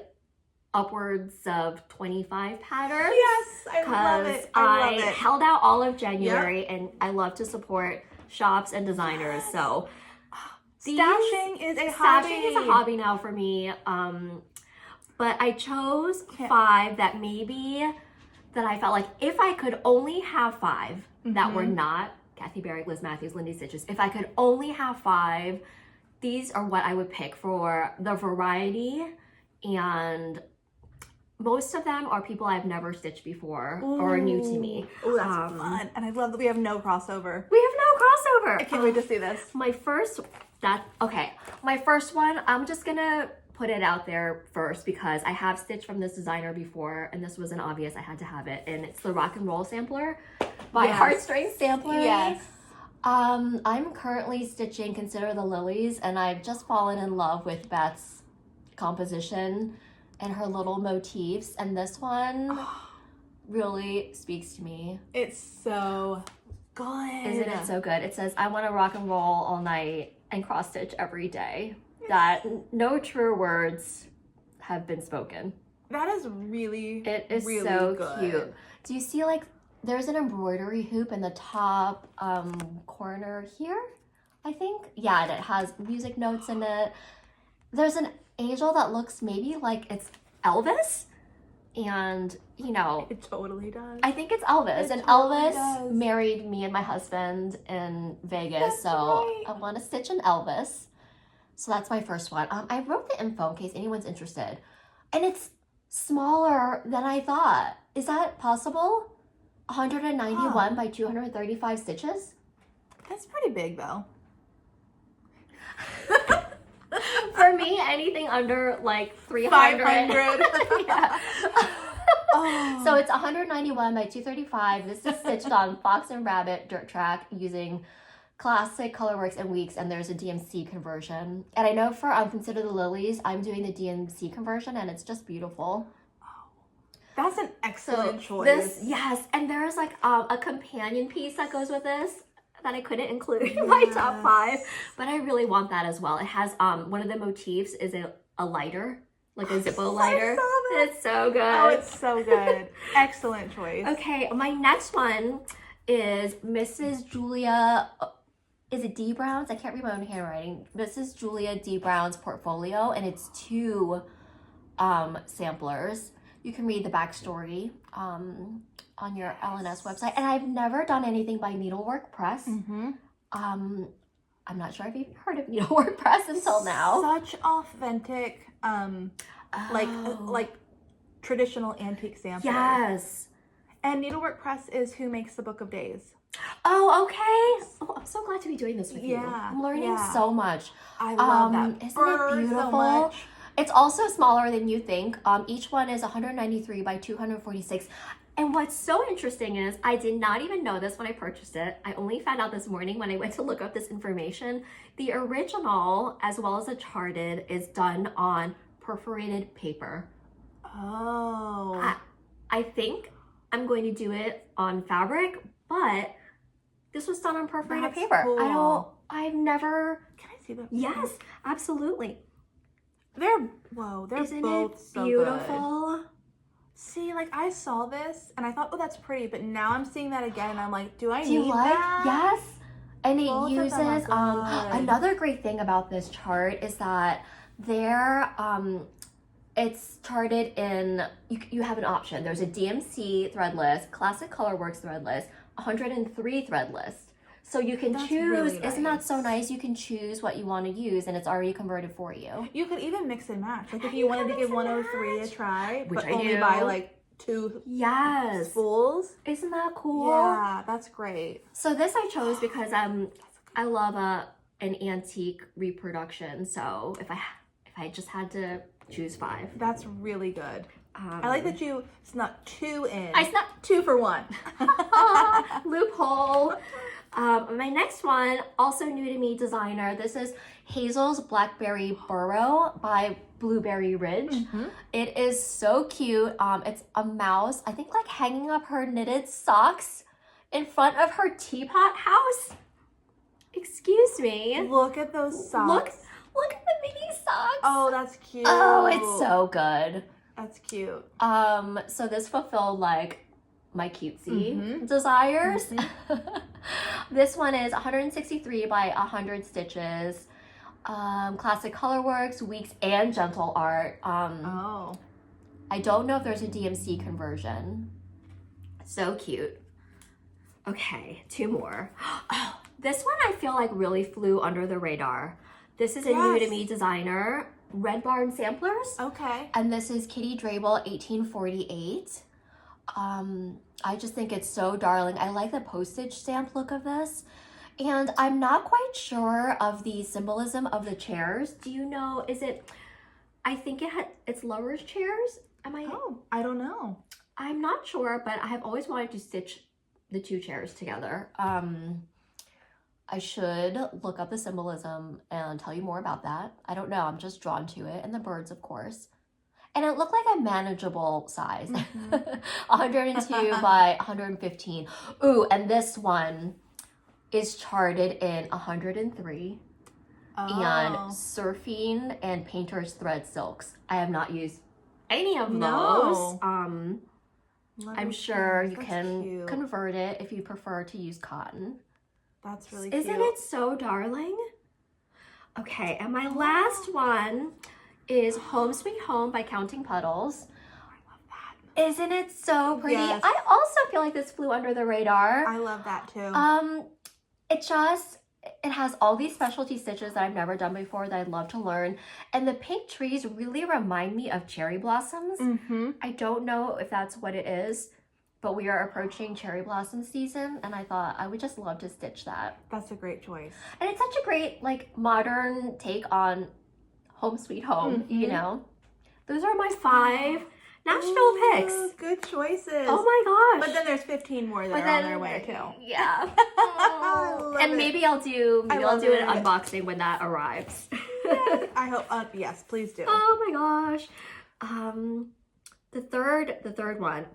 upwards of 25 patterns. Yes, I love it. I held out all of January and I love to support shops and designers. So stashing is a hobby. Stashing is a hobby now for me. But I chose 5 that I felt like if I could only have 5 that were not Kathy Barrick, Liz Mathews, Lindy Stitches, if I could only have 5, these are what I would pick for the variety, and most of them are people I've never stitched before or are new to me. Oh, that's fun. And I love that we have no crossover. We have no crossover. I can't wait to see this. My first one, I'm just gonna put it out there first because I have stitched from this designer before, and this wasn't obvious. I had to have it, and it's the Rock and Roll Sampler by Heartstring Sampler. Yes. I'm currently stitching Consider the Lilies, and I've just fallen in love with Beth's composition and her little motifs, and this one really speaks to me. It's so good. Isn't it so good? It says, I want to rock and roll all night and cross stitch every day. That no truer words have been spoken. That is really, it is really so good. Cute. Do you see like there's an embroidery hoop in the top corner here, I think? Yeah, and it has music notes in it. There's an angel that looks maybe like it's Elvis. And, you know, it totally does. I think it's Elvis. And totally Elvis married me and my husband in Vegas. Right. I want to stitch an Elvis. So that's my first one. I wrote the info in case anyone's interested. And it's smaller than I thought. Is that possible? 191 by 235 stitches? That's pretty big though. For me, anything under like 300. 500. Yeah. Oh. So it's 191 by 235. This is stitched on Fox and Rabbit dirt track using classic Colorworks and Weeks, and there's a DMC conversion. And I know for Consider the Lilies, I'm doing the DMC conversion, and it's just beautiful. Oh, that's an excellent choice. Yes, and there's like a companion piece that goes with this that I couldn't include in my top 5, but I really want that as well. It has one of the motifs is a lighter, like a Zippo lighter. It's so good. Oh, it's so good. Excellent choice. Okay, my next one is Mrs. Julia, is it D. Brown's? I can't read my own handwriting. Mrs. Julia D. Brown's portfolio, and it's 2 samplers. You can read the backstory on your LNS website. And I've never done anything by Needlework Press. Mm-hmm. I'm not sure if you've heard of Needlework Press until now. Such authentic, like traditional antique samplers. Yes. And Needlework Press is who makes the Book of Days. Oh, okay. Oh, I'm so glad to be doing this with you. I'm learning so much. I love that. Isn't it beautiful? So much. It's also smaller than you think. Each one is 193 by 246. And what's so interesting is I did not even know this when I purchased it. I only found out this morning when I went to look up this information. The original, as well as the charted, is done on perforated paper. Oh. I think I'm going to do it on fabric, but this was done on perforated paper. Cool. I've never... Can I see that? Yes, absolutely. They're Isn't both it so beautiful? Good. See, like I saw this and I thought, oh, that's pretty, but now I'm seeing that again and I'm like, do I need that? Yes. And it Both uses another great thing about this chart is that it's charted in, you have an option. There's a DMC thread list, Classic Colorworks thread list, 103 thread list. So you can choose, really nice. Isn't that so nice? You can choose what you want to use and it's already converted for you. You could even mix and match. Like if you wanted to give 103 a try, which but I only do. buy like 2 spools. Isn't that cool? Yeah, that's great. So this I chose because I love an antique reproduction. So if I just had to choose 5. That's really good. I like that you snuck 2 in. I snuck 2 for 1. Loophole. My next one, also new to me designer. This is Hazel's Blackberry Burrow by Blueberry Ridge. Mm-hmm. It is so cute. It's a mouse, I think like hanging up her knitted socks in front of her teapot house. Excuse me. Look at those socks. Look at the mini socks. Oh, that's cute. Oh, it's so good. That's cute. So this fulfilled like my cutesy desires. Mm-hmm. This one is 163 by 100 stitches. Classic Colorworks, Weeks, and Gentle Art. I don't know if there's a DMC conversion. So cute. Okay, 2 more. Oh, this one I feel like really flew under the radar. This is a new to me designer, Red Barn Samplers. Okay. And this is Kitty Drabel 1848. I just think it's so darling. I like the postage stamp look of this. And I'm not quite sure of the symbolism of the chairs. Do you know, is it I think it's lowers chairs. I don't know. I'm not sure, but I have always wanted to stitch the 2 chairs together. I should look up the symbolism and tell you more about that. I don't know. I'm just drawn to it. And the birds, of course. And it looked like a manageable size. 102 by 115. Ooh, and this one is charted in 103. And surfing and painter's thread silks. I have not used any of those. I'm sure you can convert it if you prefer to use cotton. That's really cute. Isn't it so darling? Okay, and my last one is Home Sweet Home by Counting Puddles. Oh, I love that. Isn't it so pretty? Yes. I also feel like this flew under the radar. I love that too. It has all these specialty stitches that I've never done before that I'd love to learn. And the pink trees really remind me of cherry blossoms. I don't know if that's what it is, but we are approaching cherry blossom season, and I thought I would just love to stitch that. That's a great choice. And it's such a great, like, modern take on Home Sweet Home, you know? Those are my 5 national picks. Good choices. Oh my gosh. But then there's 15 more that are on their way too. Yeah. And maybe I'll do an unboxing when that arrives. I hope, yes, please do. Oh my gosh. The third one,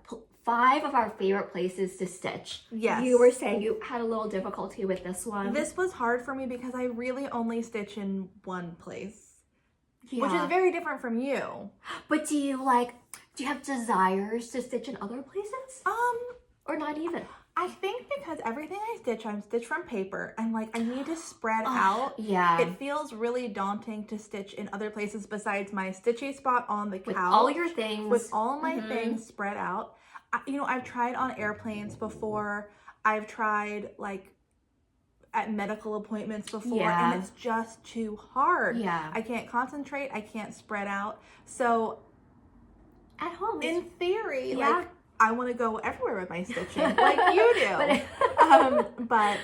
5 of our favorite places to stitch. Yes. You were saying you had a little difficulty with this one. This was hard for me because I really only stitch in one place. Yeah. Which is very different from you. But do you have desires to stitch in other places? Or not even? I think because everything I stitch, I'm stitched from paper, and like I need to spread out. Yeah. It feels really daunting to stitch in other places besides my stitchy spot on the couch. With all your things. With all my things spread out. I've tried on airplanes before. I've tried like at medical appointments before, and it's just too hard. Yeah. I can't concentrate. I can't spread out. So at home, in theory, like I want to go everywhere with my stitching, like you do. But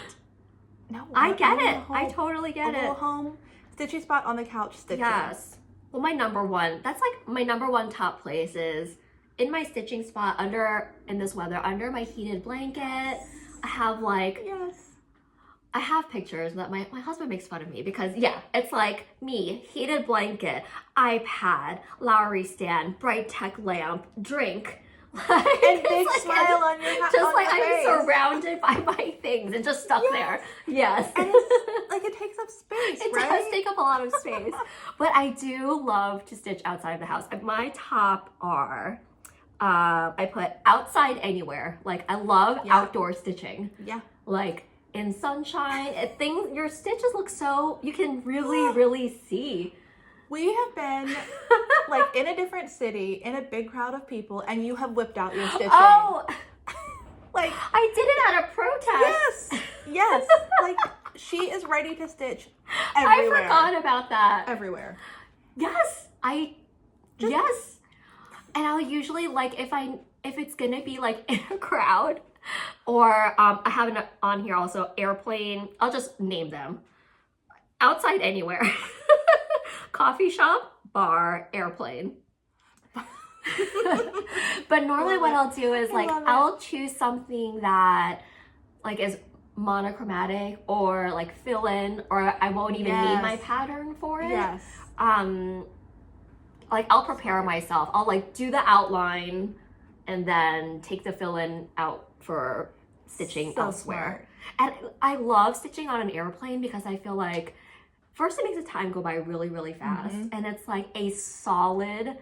no, I get it. I totally get it. A little home stitchy spot on the couch stitching. Yes. Well, my number one top place is in my stitching spot in this weather, under my heated blanket. I have I have pictures that my husband makes fun of me because, it's like me, heated blanket, iPad, Lowry stand, Brighttech lamp, drink. And big smile on your face. Just like I'm surrounded by my things and just stuck there. Yes. And it's like it takes up space, It does take up a lot of space. But I do love to stitch outside of the house. My top are, I put outside anywhere. Like I love outdoor stitching. Yeah. Like in sunshine, your stitches look so, you can really see. We have been like in a different city, in a big crowd of people, and you have whipped out your stitching. Oh, like I did it at a protest. Yes. Like she is ready to stitch everywhere. I forgot about that. Everywhere. Yes, yes. And I'll usually if it's gonna be like in a crowd, or I have it on here also, airplane. I'll just name them. Outside anywhere. Coffee shop, bar, airplane. But normally what I'll do is I'll choose something that is monochromatic or fill in, or I won't even need my pattern for it. Yes. I'll prepare myself. I'll do the outline and then take the fill in out for stitching elsewhere. Smart. And I love stitching on an airplane because I feel like first it makes the time go by really fast, and it's a solid,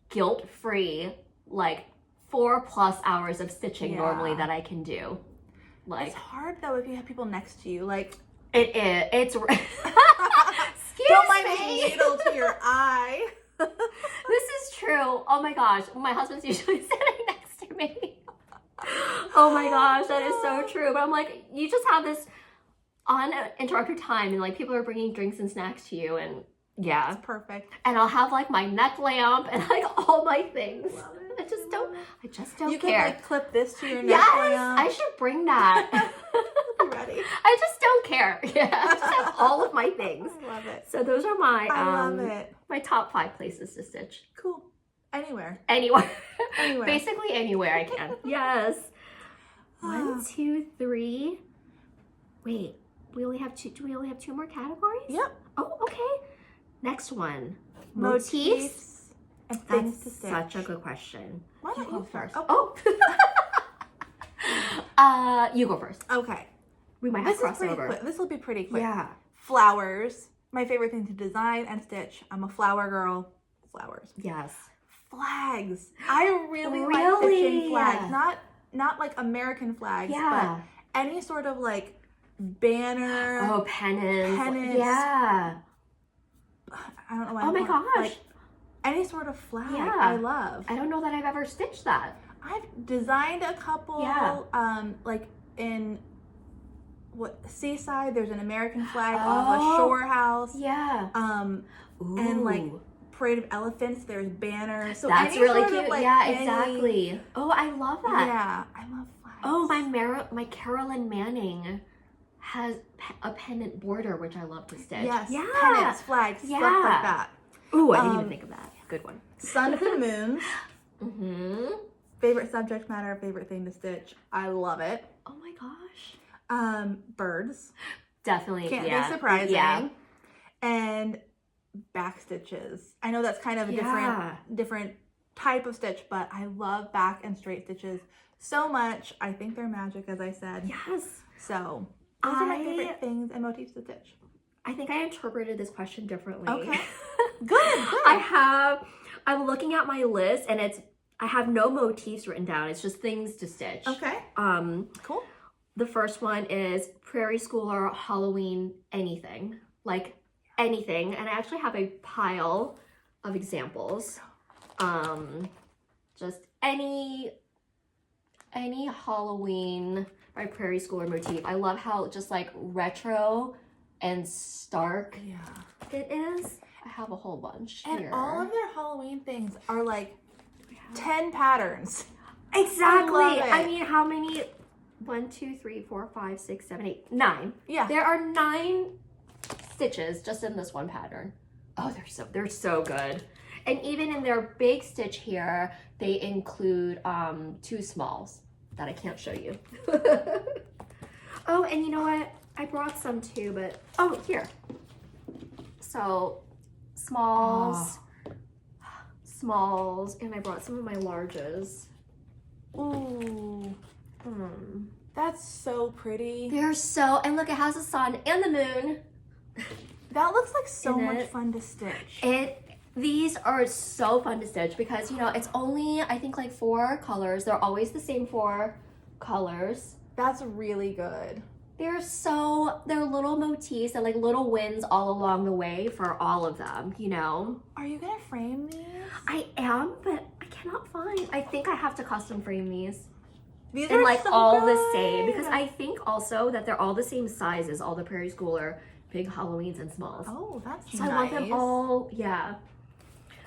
guilt-free 4+ hours of stitching normally that I can do. It's hard though if you have people next to you. It is. It's don't mind the needle to your eye. This is true. Oh my gosh, my husband's usually sitting next to me. Oh my gosh, that is so true. But I'm you just have this uninterrupted time, and people are bringing drinks and snacks to you, and it's perfect. And I'll have my neck lamp and all my things. I just don't you care. You can clip this to your neck lamp. I should bring that. Be ready. I just don't care. Yeah, I just have all of my things. I love it. So those are my I love it. My top 5 places to stitch. Cool. Anywhere. Anywhere. Anywhere. Basically anywhere I can. Yes. 1, 2, 3. Wait, we only have 2. Do we only have 2 more categories? Yep. Oh, okay. Next one. Motifs and things to stitch. Such a good question. Why don't you first? Oh. You go first. Okay. We might have crossover. This will be pretty quick. Yeah. Flowers. My favorite thing to design and stitch. I'm a flower girl. Flowers. Yes. Flags. I really like stitching flags. Not like American flags, but any sort of like banner. Oh, pennants. Yeah. I don't know why. Oh my gosh. Like, any sort of flag. Yeah. I love. I don't know that I've ever stitched that. I've designed a couple. Yeah. Like in Seaside, there's an American flag on a shore house. Yeah. And like Parade of Elephants, there's banners. So that's really cute. Of, like, exactly. Oh, I love that. Yeah, I love flags. Oh, my Carolyn Manning has a pennant border, which I love to stitch. Yes. Yeah. Pennants, flags, stuff like that. Ooh, I didn't even think of that. Good one. Suns and moons. Mm-hmm. Favorite subject matter, favorite thing to stitch. I love it. Oh my gosh. Birds. Definitely. Can't be surprising. Yeah. And back stitches. I know that's kind of a different type of stitch, but I love back and straight stitches so much. I think they're magic, as I said. Yes. So those are my favorite things and motifs to stitch. I think I interpreted this question differently. Okay. Good. I'm looking at my list and I have no motifs written down. It's just things to stitch. Okay. Cool. The first one is Prairie Schooler Halloween anything. Like anything. And I actually have a pile of examples. Just any Halloween by Prairie Schooler motif. I love how just like retro and stark it is. I have a whole bunch here. And all of their Halloween things are like 10 patterns. Exactly. I mean, how many? 1, 2, 3, 4, 5, 6, 7, 8, 9. Yeah. There are 9 stitches just in this one pattern. Oh, they're so good. And even in their big stitch here, they include 2 smalls that I can't show you. Oh, and you know what? I brought some too, but here. So smalls, and I brought some of my larges. Ooh. That's so pretty. And look, it has the sun and the moon. That looks like so much fun to stitch. These are so fun to stitch because, you know, it's only, I think, like 4 colors. They're always the same 4 colors. That's really good. They're little motifs and like little wins all along the way for all of them, you know? Are you gonna frame these? I am, but I cannot find. I think I have to custom frame these. These are like so all good. The same because I think also that they're all the same sizes, all the Prairie Schooler big Halloweens and smalls. Oh, that's so nice. I want them all,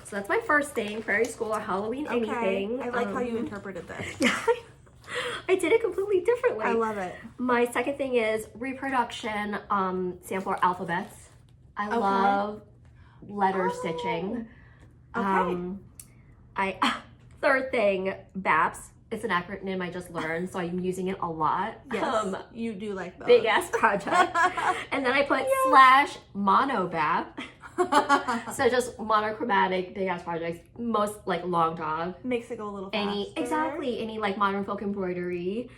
So that's my first thing, Prairie Schooler Halloween anything. I like how you interpreted this. Yeah, I did it completely differently. I love it. My second thing is reproduction sampler alphabets. I love letter stitching. Third thing, BAPS. It's an acronym I just learned, so I'm using it a lot. Yes, you do like those. Big ass project. And then I put / monobap. So just monochromatic big ass projects, most like long dog. Makes it go a little faster. Any like modern folk embroidery.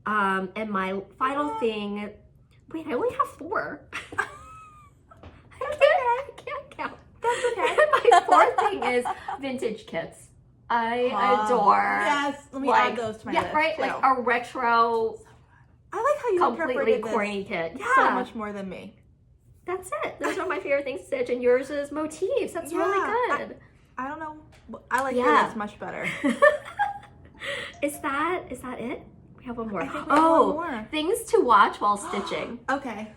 And my final thing, wait, I only have 4. I can't count. That's okay. My fourth thing is vintage kits. I adore. Yes, let me add those to my list. Right, like a retro. I like how you completely corny kit. Yeah, so much more than me. That's it. Those are my favorite things to stitch, and yours is motifs. That's really good. I don't know. I like yours much better. Is that it? We have one more. I think we have one more. Things to watch while stitching. Okay.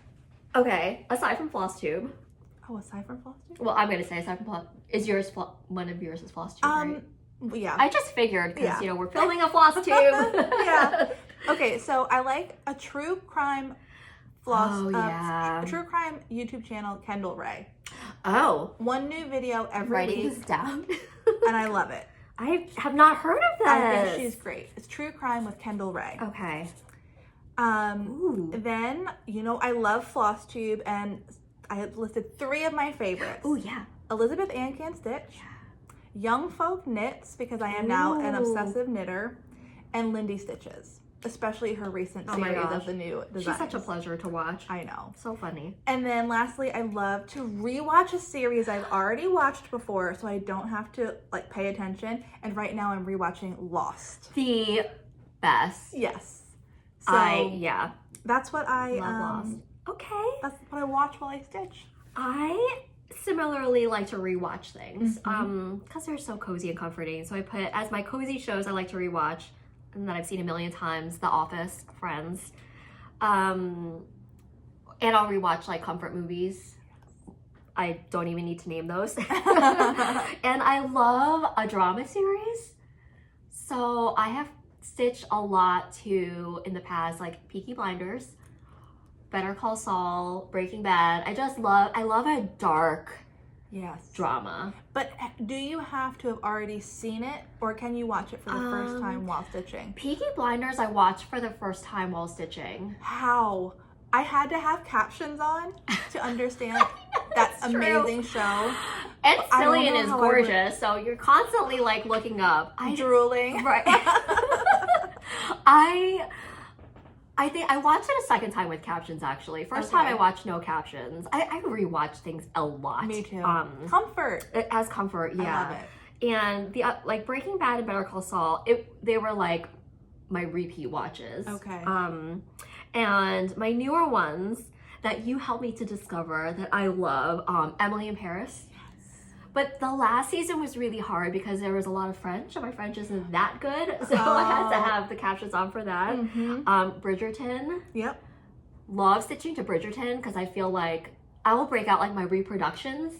Aside from Flosstube. Oh, aside from Flosstube? Well, I'm gonna say aside from Flosstube. Is yours one of yours is Flosstube? Right? Yeah. I just figured because you know we're filming a Flosstube. Yeah. Okay, so I like a true crime True crime YouTube channel, Kendall Ray. Oh. One new video every week. Writing this down. And I love it. I have not heard of this. I think she's great. It's True Crime with Kendall Ray. Okay. Then, I love Flosstube, and I had listed 3 of my favorites. Oh, yeah. Elizabeth Ann Can Stitch. Yeah. Young Folk Knits, because I am now an obsessive knitter. And Lindy Stitches, especially her recent series of the new designs. She's such a pleasure to watch. I know. So funny. And then lastly, I love to rewatch a series I've already watched before, so I don't have to pay attention. And right now I'm rewatching Lost. The best. Yes. So that's what I love Lost. Okay. That's what I watch while I stitch. I similarly like to rewatch things because they're so cozy and comforting. So I put as my cozy shows I like to rewatch, and that I've seen a million times, The Office, Friends, and I'll rewatch comfort movies. I don't even need to name those. And I love a drama series. So I have stitched a lot too in the past, like Peaky Blinders, Better Call Saul, Breaking Bad. I love a dark drama. But do you have to have already seen it, or can you watch it for the first time while stitching? Peaky Blinders I watched for the first time while stitching. How? I had to have captions on to understand that amazing show. And Cillian is gorgeous, so you're constantly looking up. Drooling. Right. I think I watched it a second time with captions, actually. First time I watched no captions. I rewatch things a lot. Me too. Comfort. As comfort, yeah. I love it. And the Breaking Bad and Better Call Saul, they were my repeat watches. Okay. And my newer ones that you helped me to discover that I love, Emily in Paris. But the last season was really hard because there was a lot of French, and my French isn't that good, so I had to have the captions on for that. Bridgerton. Yep. Love stitching to Bridgerton because I feel like I will break out my reproductions.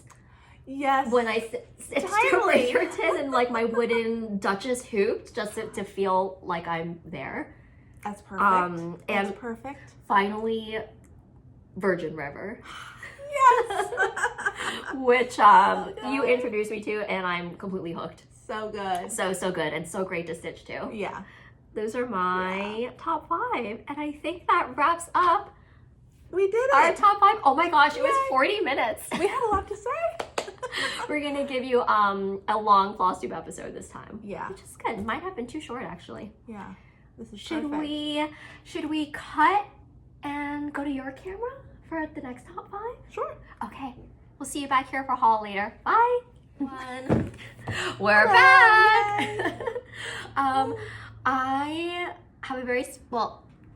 Yes. When I stitch to Bridgerton and my wooden Duchess hoops, just to feel like I'm there. That's perfect. That's perfect. Finally, Virgin River. Yes. Which you introduced me to, and I'm completely hooked. So good. So good, and so great to stitch too. Yeah. Those are my top 5, and I think that wraps up. We did it. Our top 5. Oh my gosh, it was 40 minutes. We had a lot to say. We're gonna give you a long Flosstube episode this time. Yeah. Which is good. Might have been too short, actually. Yeah. This is should perfect. Should we cut and go to your camera for the next top 5? Sure. Okay. We'll see you back here for haul later. Bye. We're back. I have a very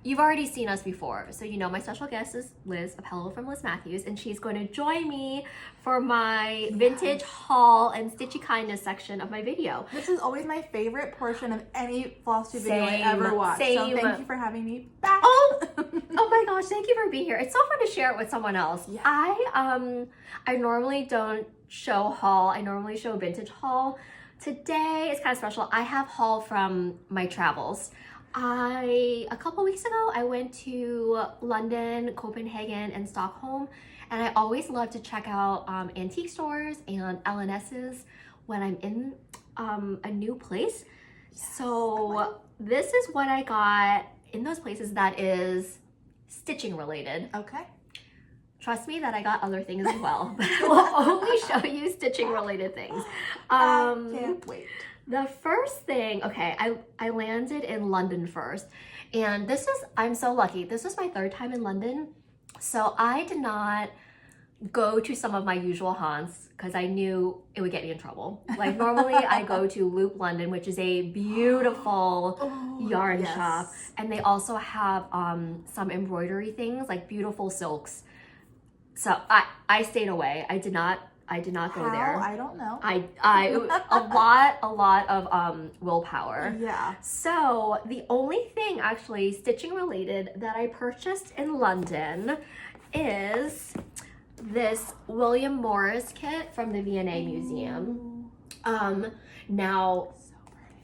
you've already seen us before, so my special guest is Liz, a Hello from Liz Mathews, and she's going to join me for my vintage haul and stitchy kindness section of my video. This is always my favorite portion of any Flosstube video I ever watch. So thank you for having me back. Oh my gosh, thank you for being here. It's so fun to share it with someone else. Yeah. I normally don't show haul. I normally show vintage haul. Today is kind of special. I have haul from my travels. A couple weeks ago, I went to London, Copenhagen, and Stockholm, and I always love to check out antique stores and L&S's when I'm in a new place. Yes, so this is what I got in those places that is stitching related. Okay. Trust me that I got other things as well, but I will only show you stitching related things. Can't wait. The first thing, okay, I landed in London first, and I'm so lucky. This was my 3rd time in London, so I did not go to some of my usual haunts because I knew it would get me in trouble. Normally I go to Loop London, which is a beautiful yarn shop, and they also have some embroidery things, beautiful silks. So I stayed away. I did not go there. I don't know. A lot of willpower. Yeah. So the only thing actually stitching related that I purchased in London is this William Morris kit from the V&A Museum. Now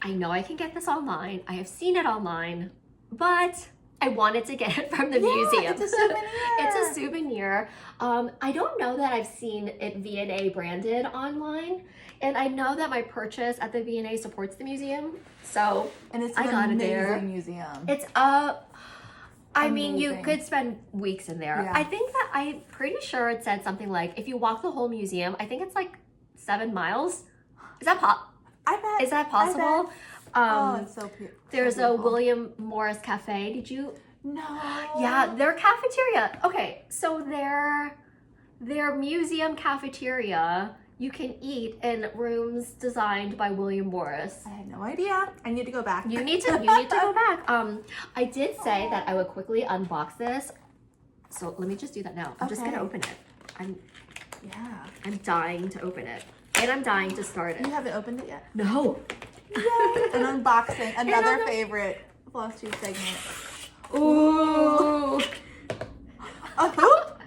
I know I can get this online. I have seen it online, but I wanted to get it from the museum. It's a souvenir. It's a souvenir. I don't know that I've seen it V&A branded online, and I know that my purchase at the V&A supports the museum, so I got it there. Museum. It's I mean, you could spend weeks in there. Yeah. I think that I'm pretty sure it said something like, if you walk the whole museum, I think it's like 7 miles. Is that I bet. Is that possible? It's so cute. There's a William Morris Cafe. Did you? No. Yeah, their cafeteria. Okay, so their museum cafeteria, you can eat in rooms designed by William Morris. I had no idea. I need to go back. You need to go back. I did say that I would quickly unbox this, so let me just do that now. I'm just gonna open it. I'm dying to open it, and I'm dying to start it. You haven't opened it yet? No. Yay! An unboxing, another favorite Flosstube segment. Ooh. A hoop?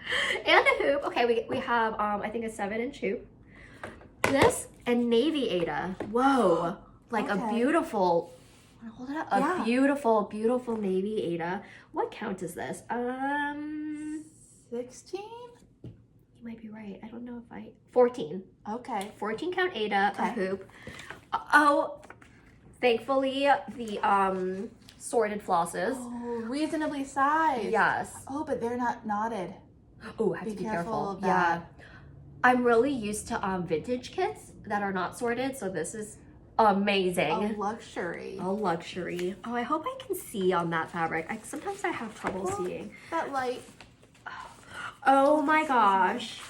And a hoop. Okay, we have I think a 7-inch hoop. This and Navy Ada. Whoa. Like a beautiful, hold it up. A beautiful Navy Ada. What count is this? 16? You might be right. I don't know if 14. Okay. 14 count Ada, a hoop. Oh, thankfully the sorted flosses. Oh, reasonably sized. Yes. Oh, but they're not knotted. Oh, I have to be careful. of that. Yeah. I'm really used to vintage kits that are not sorted, so this is amazing. A luxury. A luxury. Oh, I hope I can see on that fabric. Sometimes I have trouble seeing. That light. Oh my gosh.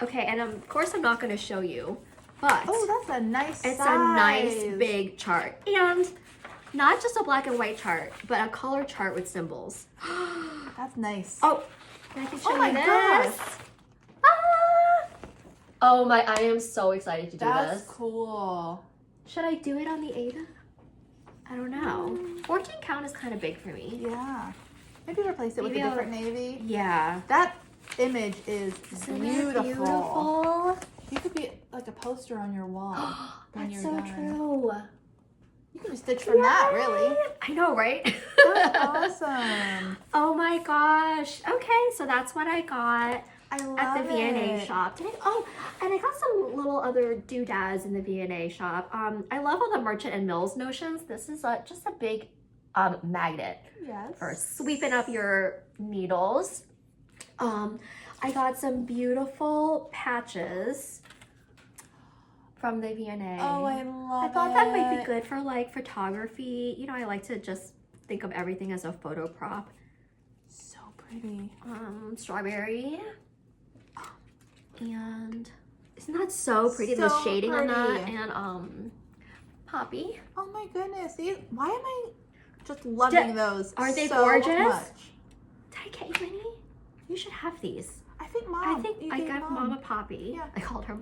Okay, and of course I'm not going to show you, but oh, that's a nice it's size. a nice big chart, and not just a black and white chart, but a color chart with symbols. That's nice. Oh, and I can show my you this. gosh. Oh my, I am so excited to do That's this. cool. Should I do it on the Ada? I don't know. 14 count is kind of big for me. Yeah. Maybe replace it with a different navy. Yeah. That image is beautiful. Beautiful. You could be like a poster on your wall when That's you're so done. true. You can just stitch from that, really. I know, right? That's awesome. Oh my gosh. Okay, so that's what I got. I love at the V&A it. shop. And I got some little other doodads in the V&A shop. I love all the Merchant and Mills notions. This is just a big magnet for sweeping up your needles. I got some beautiful patches from the V&A. Oh, I love it. I thought that might be good for like photography. You know, I like to just think of everything as a photo prop. So pretty. Strawberry. And isn't that so pretty? So the shading pretty. on that, and poppy. Oh my goodness! Why am I just loving those? Are they so gorgeous? Much? Did I get you any? You should have these. I think Mom. I think I got Mama Poppy. Yeah. I called her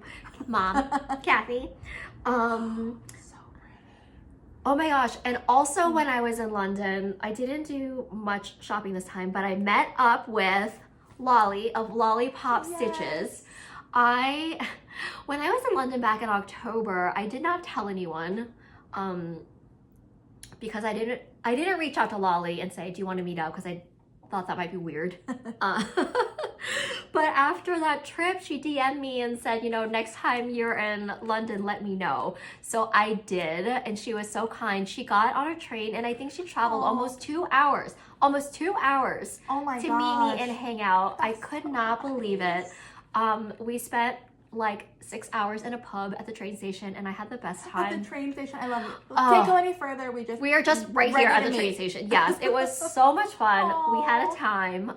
Mom, Kathy. So pretty. Oh my gosh! And also, when I was in London, I didn't do much shopping this time, but I met up with Lolly of Lollipop Stitches. When I was in London back in October, I did not tell anyone because I didn't reach out to Lolly and say, do you want to meet up? Because I thought that might be weird. But after that trip, she DM'd me and said, you know, next time you're in London, let me know. So I did, and she was so kind. She got on a train, and I think she traveled almost 2 hours. Almost 2 hours Oh my to gosh. meet me and hang out. I could not believe it. We spent like 6 hours in a pub at the train station, and I had the best time. At the train station, I love it. Can't go any further. We are just right here at the train station. Yes, it was so much fun. We had a time.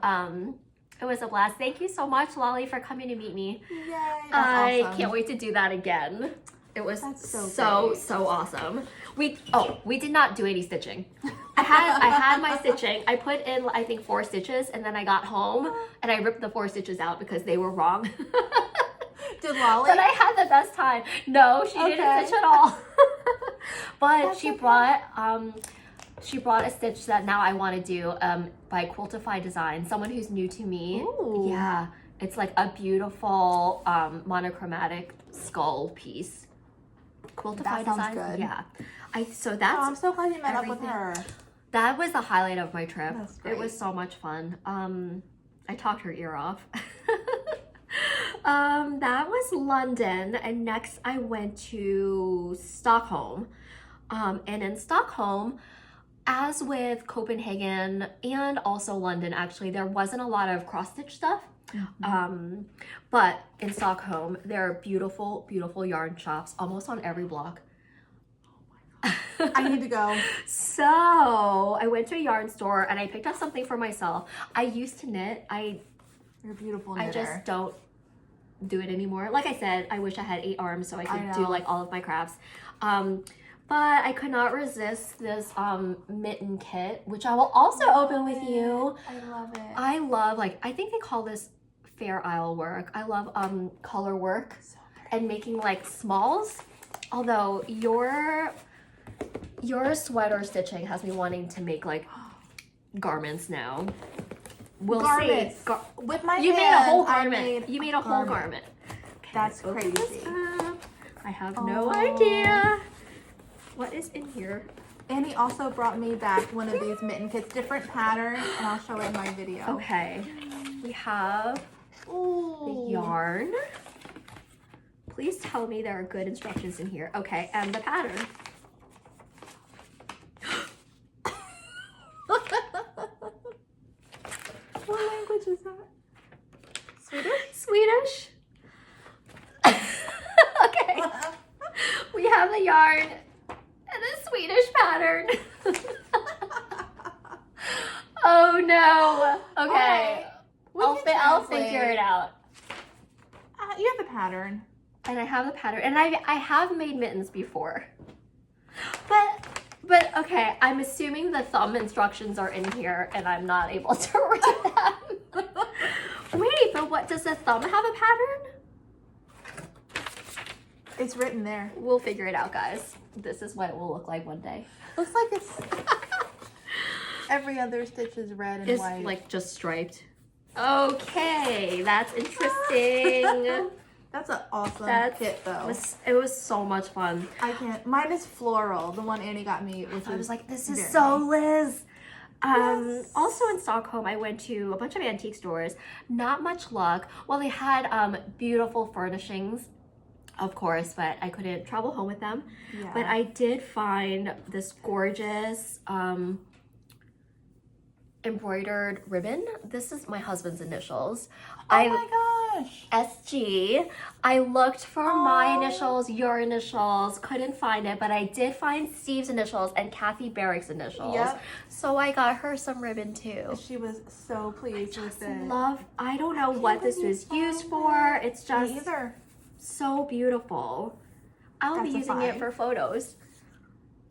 It was a blast. Thank you so much, Lolly, for coming to meet me. Yay! I Awesome. can't wait to do that again. It was so awesome. We did not do any stitching. I had my stitching. I put in I think 4 stitches, and then I got home and I ripped the 4 stitches out because they were wrong. Did Lolly? But I had the best time. No, she didn't stitch at all. But she brought a stitch that now I want to do by Quiltify Design. Someone who's new to me. Ooh. Yeah, it's like a beautiful monochromatic skull piece. Quiltify That sounds Design. good. Yeah. So that's. I'm so glad you met up with her. That was the highlight of my trip. That's great. It was so much fun. I talked her ear off. That was London, and next I went to Stockholm. And in Stockholm, as with Copenhagen and also London, actually, there wasn't a lot of cross-stitch stuff. Mm-hmm. But in Stockholm, there are beautiful, beautiful yarn shops almost on every block. I need to go. So I went to a yarn store and I picked up something for myself. I used to knit. You're a beautiful knitter. I just don't do it anymore. Like I said, I wish I had 8 arms so I could do like all of my crafts. But I could not resist this mitten kit, which I will also open with you. I love it. I love, like, I think they call this Fair Isle work. I love color work and making like smalls. Although your sweater stitching has me wanting to make like garments now. We'll see. With my you hand, made a whole garment. You made a whole garment. Okay, that's crazy. I have no idea what is in here. Annie also brought me back one of these mitten kits, different patterns, and I'll show it in my video. Okay, we have the yarn. Please tell me there are good instructions in here. Okay, and the pattern. What language is that? Swedish? Swedish. Okay. We have the yarn and the Swedish pattern. Oh no. Okay. I'll figure it out. You have the pattern. And I have the pattern. And I have made mittens before. But okay, I'm assuming the thumb instructions are in here and I'm not able to read them. Wait, but what, does the thumb have a pattern? It's written there. We'll figure it out, guys. This is what it will look like one day. Looks like it's every other stitch is red and white. It's like just striped. Okay, that's interesting. That's an awesome kit, though. It was so much fun. I can't. Mine is floral. The one Annie got me. I was like, this is so Liz. Yes. Also in Stockholm, I went to a bunch of antique stores. Not much luck. Well, they had beautiful furnishings, of course, but I couldn't travel home with them. Yeah. But I did find this gorgeous embroidered ribbon. This is my husband's initials. Oh my gosh. SG. I looked for my initials, your initials, couldn't find it, but I did find Steve's initials and Kathy Barrick's initials. Yep. So I got her some ribbon too. She was so pleased with it. I don't know what this was used for. It's just so beautiful. I'll be using it for photos.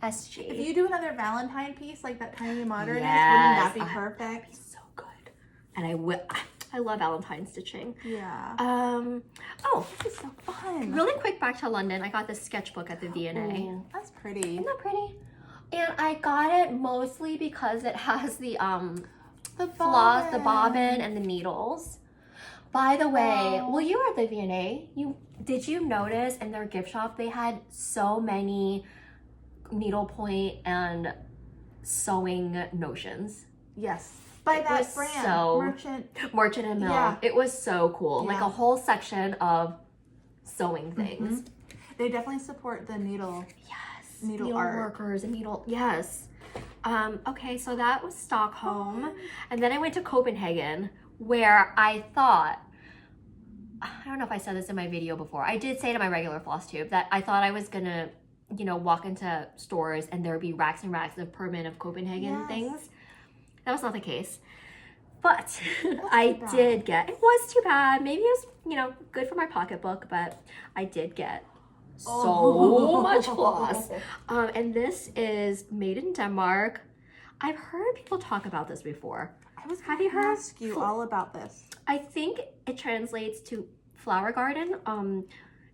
SG. If you do another Valentine piece like that tiny modernist, wouldn't that be perfect? That'd be so good. And I love Valentine stitching. Yeah. Oh, this is so fun. Really quick back to London. I got this sketchbook at the V&A. Oh, that's pretty. Isn't that pretty? And I got it mostly because it has the bobbin and the needles. By the way, well, you were at the V&A. Did you notice in their gift shop they had so many needlepoint and sewing notions? Yes. By that brand, Merchant and Mill. Yeah. It was so cool. Yeah. Like a whole section of sewing things. Mm-hmm. They definitely support the needle. Yes. Needle art workers and yes. Okay, so that was Stockholm. And then I went to Copenhagen, where I thought, I don't know if I said this in my video before. I did say to my regular Flosstube that I thought I was gonna, walk into stores and there would be racks and racks of permanent of Copenhagen things. That was not the case. But I did get, it was too bad. Maybe it was, good for my pocketbook, but I did get so much floss. And this is made in Denmark. I've heard people talk about this before. Have you heard? Ask you all about this. I think it translates to flower garden.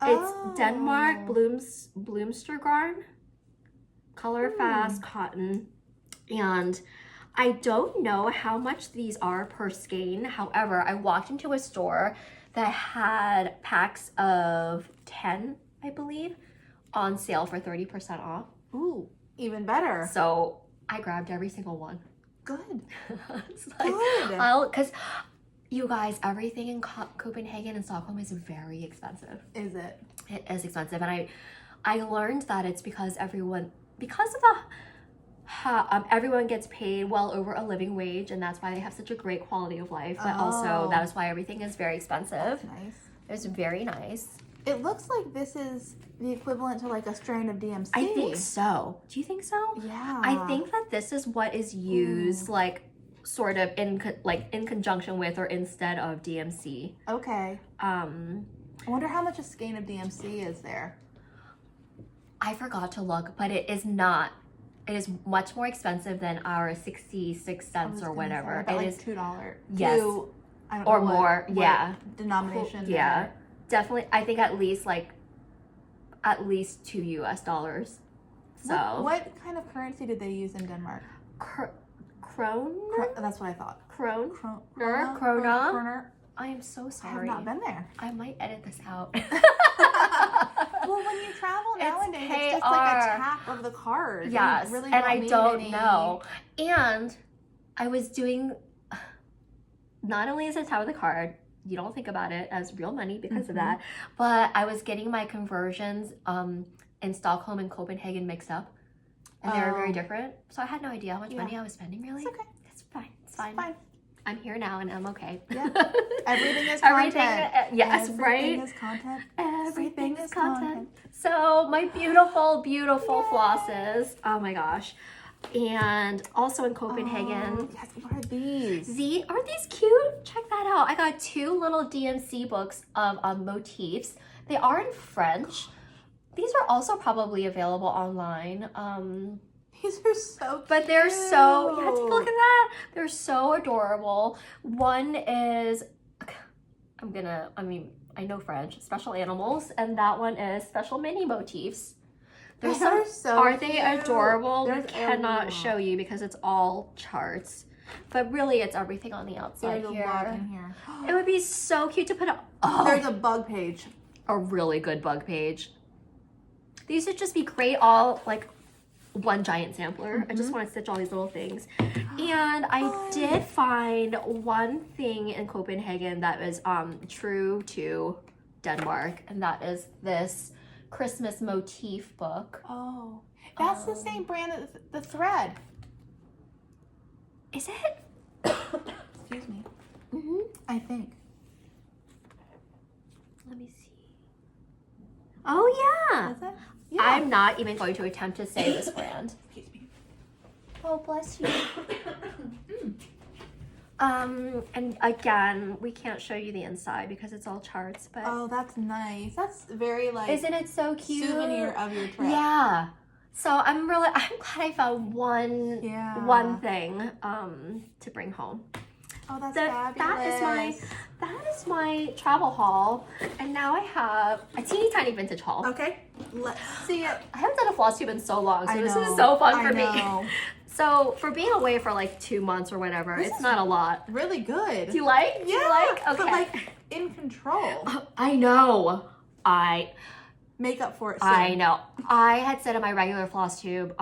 It's Denmark Bloomstergarn, color fast cotton, and I don't know how much these are per skein. However, I walked into a store that had packs of 10, I believe, on sale for 30% off. Ooh, even better. So I grabbed every single one. Good. It's like, good. Because you guys, everything in Copenhagen and Stockholm is very expensive. Is it? It is expensive, and I learned that it's because everyone gets paid well over a living wage, and that's why they have such a great quality of life. But also that is why everything is very expensive. That's nice. It's very nice. It looks like this is the equivalent to like a strain of DMC. I think so. Do you think so? Yeah. I think that this is what is used like sort of in conjunction with or instead of DMC. Okay. I wonder how much a skein of DMC is there. I forgot to look, but it is not. It is much more expensive than our 66 cents or whatever. It like is $2. Yes. I don't or know more. what Yeah. Denomination. Yeah. Definitely. I think at least $2 US. So. What kind of currency did they use in Denmark? Krone? That's what I thought. Krona. I am so sorry. I have not been there. I might edit this out. Well, when you travel nowadays, it's just like a tap of the card. Yes, really and I don't know. And I was doing, not only is it a tap of the card, you don't think about it as real money because of that, but I was getting my conversions in Stockholm and Copenhagen mixed up, and they were very different. So I had no idea how much money I was spending, really. It's okay. It's fine. It's fine. I'm here now and I'm okay. Yeah. Everything is content. Yes, Everything right? is content. Everything is content. So my beautiful, beautiful flosses. Oh my gosh. And also in Copenhagen. Yes, what are these? Aren't these cute? Check that out. I got 2 little DMC books of motifs. They are in French. These are also probably available online. These are so cute. But they're so, take a look at that. They're so adorable. One is, I know French, special animals, and that one is special mini motifs. Aren't they adorable? I cannot show you because it's all charts. But really, it's everything on the outside There's here. a bug in here. It would be so cute to put There's a bug page. A really good bug page. These would just be great all, like, one giant sampler. I just want to stitch all these little things. And I did find one thing in Copenhagen that was true to Denmark, and that is this Christmas motif book. Oh, that's the same brand as the thread. Is it? Excuse me. I think. Let me see. Oh yeah. Is it? Yeah. I'm not even going to attempt to say this brand. Excuse me. Oh, bless you. And again, we can't show you the inside because it's all charts, but oh, that's nice. That's very like, isn't it so cute? Souvenir of your trip. Yeah. So I'm glad I found one thing to bring home. Oh, that's fabulous. That is my travel haul, and now I have a teeny tiny vintage haul. Okay, let's see it. I haven't done a Flosstube in so long, so this is so fun for me. So for being away for like 2 months or whatever, it's not a lot. Really good. Do you like? Yeah. Do you like? Okay. But like in control. I know. Make up for it soon. I know. I had said in my regular Flosstube,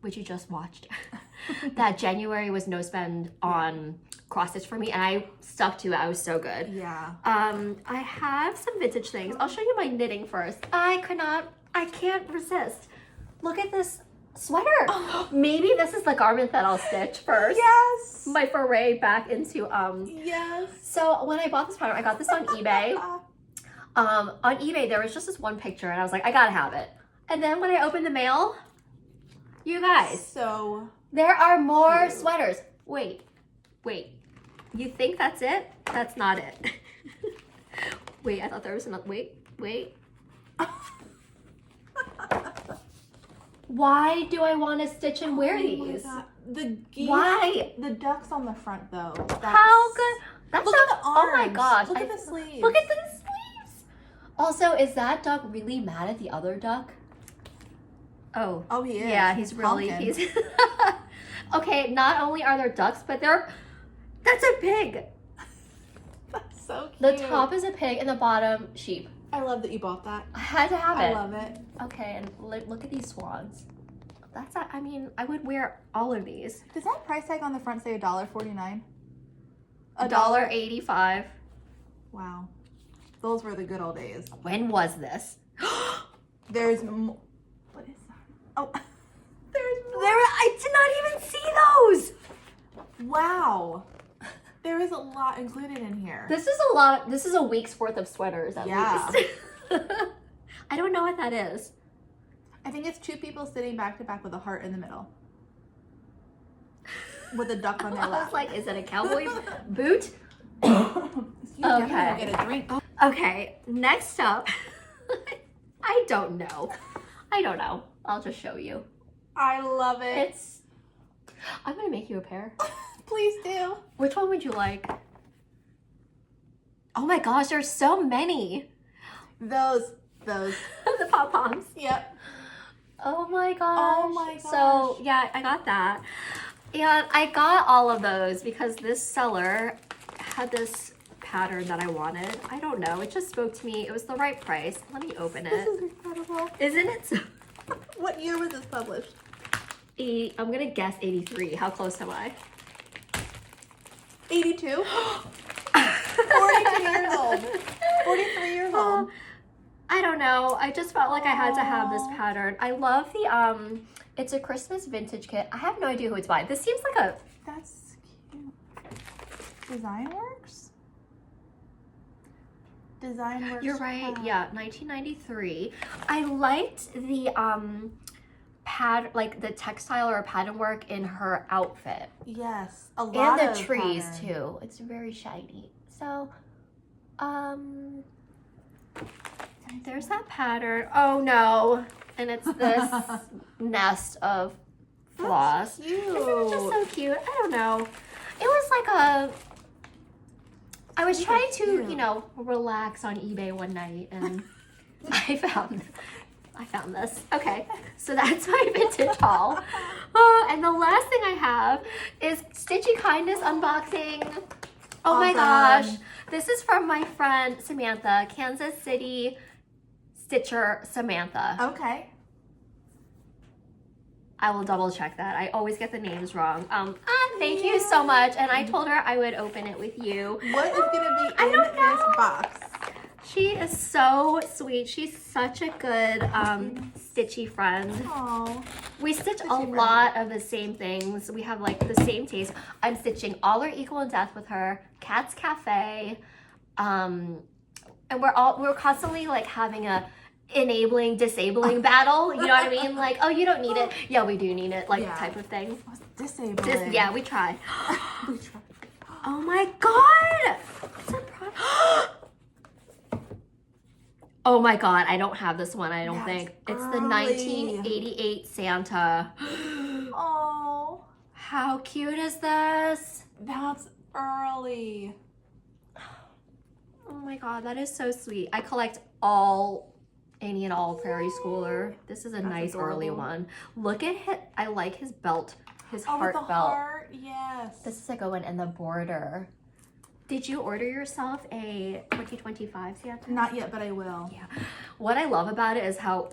which you just watched, that January was no spend on cross stitch for me, and I stuck to it. I was so good. Yeah. I have some vintage things. I'll show you my knitting first. I can't resist. Look at this sweater. Maybe this is the garment that I'll stitch first. Yes. My foray back into Yes. So when I bought this pattern, I got this on eBay. On eBay there was just this one picture, and I was like, I gotta have it. And then when I opened the mail, you guys, so there are more sweaters. Wait. You think that's it? That's not it. Wait, I thought there was another. Wait. Why do I want to stitch and wear these? The geese. Why? The ducks on the front though. How good? That's look at the arms. Oh my gosh. Look at the sleeves. Look at the sleeves. Also, is that duck really mad at the other duck? Oh. Oh, he is. Yeah, he's Okay, not only are there ducks, but that's a pig. That's so cute. The top is a pig and the bottom sheep. I love that you bought that. I had to have it. I love it. Okay, and look at these swans. That's, I mean, I would wear all of these. Does that price tag on the front say $1.49? $1.85. Wow. Those were the good old days. When was this? There's more. What is that? Oh, there's more. I did not even see those. Wow. There is a lot included in here. This is a lot. This is a week's worth of sweaters at least. Yeah. I don't know what that is. I think it's two people sitting back to back with a heart in the middle. With a duck on their lap. I was like, is it a cowboy boot? Okay. Get a drink. Okay, next up. I don't know. I'll just show you. I love it. I'm gonna make you a pair. Please do. Which one would you like? Oh my gosh, there's so many. Those. The pom-poms. Yep. Oh my gosh. Oh my gosh. So yeah, I got that. And I got all of those because this seller had this pattern that I wanted. I don't know. It just spoke to me. It was the right price. Let me open it. This is incredible. Isn't it? What year was this published? I'm going to guess 83. How close am I? 82. 42 years old. 43 years old. I don't know. I just felt like I had to have this pattern. I love the, it's a Christmas vintage kit. I have no idea who it's by. This seems like a... That's cute. Design Works? Design Works. You're right. Yeah, 1993. I liked the, like the textile or pattern work in her outfit. Yes. A lot and of the trees pattern. too. It's very shiny. So, there's that pattern. Oh no. And it's this nest of floss. That's cute. Isn't it just so cute? I don't know. It was like I was trying to, you know, relax on eBay one night and I found this. Okay, so that's my vintage haul. And the last thing I have is Stitchy Kindness unboxing. Oh my gosh. This is from my friend Samantha, Kansas City Stitcher Samantha. Okay. I will double check that. I always get the names wrong. Thank you so much. And I told her I would open it with you. What is gonna be in this box? She is so sweet. She's such a good stitchy friend. Aww. We stitch a lot of the same things. We have like the same taste. I'm stitching All Are Equal in Death with her, Cat's Cafe, and we're constantly like having a enabling, disabling battle. You know what I mean? Like, oh, you don't need it. Yeah, we do need it. Like type of thing. Disabling. Yeah, we try. We try. Oh my god! It's a product. Oh my god, I don't have this one, I don't think. It's the 1988 Santa. Oh. How cute is this? That's early. Oh my god, that is so sweet. I collect all any and all Prairie Schooler. This is a nice early one. Look at his, I like his belt, his heart with the belt. Heart, yes. This is a good one, and the border. Did you order yourself a 2025 Santa? Not yet, but I will. Yeah. What I love about it is how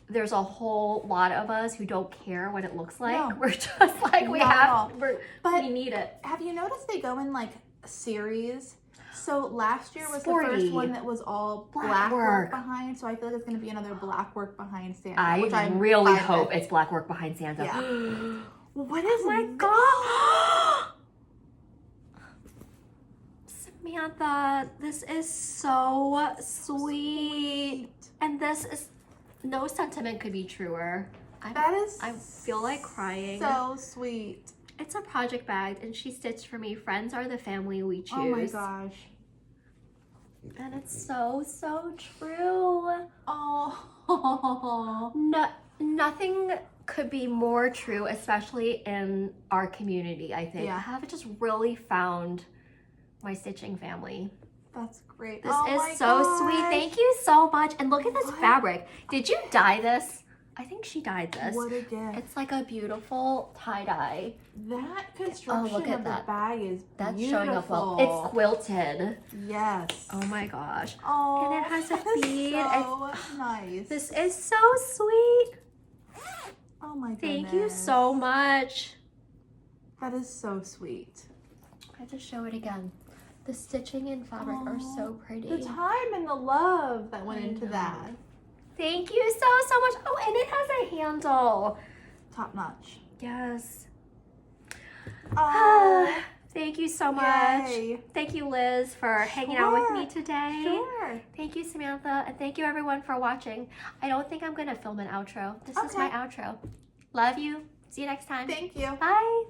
there's a whole lot of us who don't care what it looks like. No. We're just like, we need it. Have you noticed they go in like series? So last year was the first one that was all black work behind. So I feel like it's going to be another black work behind Santa. I really hope it's black work behind Santa. Yeah. What is my god? Samantha, this is so sweet. And this is, no sentiment could be truer. I feel like crying. So sweet. It's a project bag, and she stitched for me. Friends are the family we choose. Oh my gosh. And it's so, so true. Oh. No, nothing could be more true, especially in our community, I think. Yeah. I have just really found my stitching family. That's great. This is so sweet. Thank you so much. And look at this fabric. Did you dye this? I think she dyed this. What a gift. It's like a beautiful tie-dye. That construction of the bag is That's beautiful. showing up well. It's quilted. Yes. Oh my gosh. Oh, and it has a bead. So nice. This is so sweet. Oh Oh my goodness. Thank you so much. That is so sweet. I have to show it again. The stitching and fabric are so pretty. The time and the love that went into that. Thank you so much. Oh, and it has a handle. Top notch. Yes. Oh. Thank you so much. Yay. Thank you, Liz, for hanging out with me today. Sure. Thank you, Samantha. And thank you, everyone, for watching. I don't think I'm going to film an outro. This is my outro. Love you. See you next time. Thank you. Bye.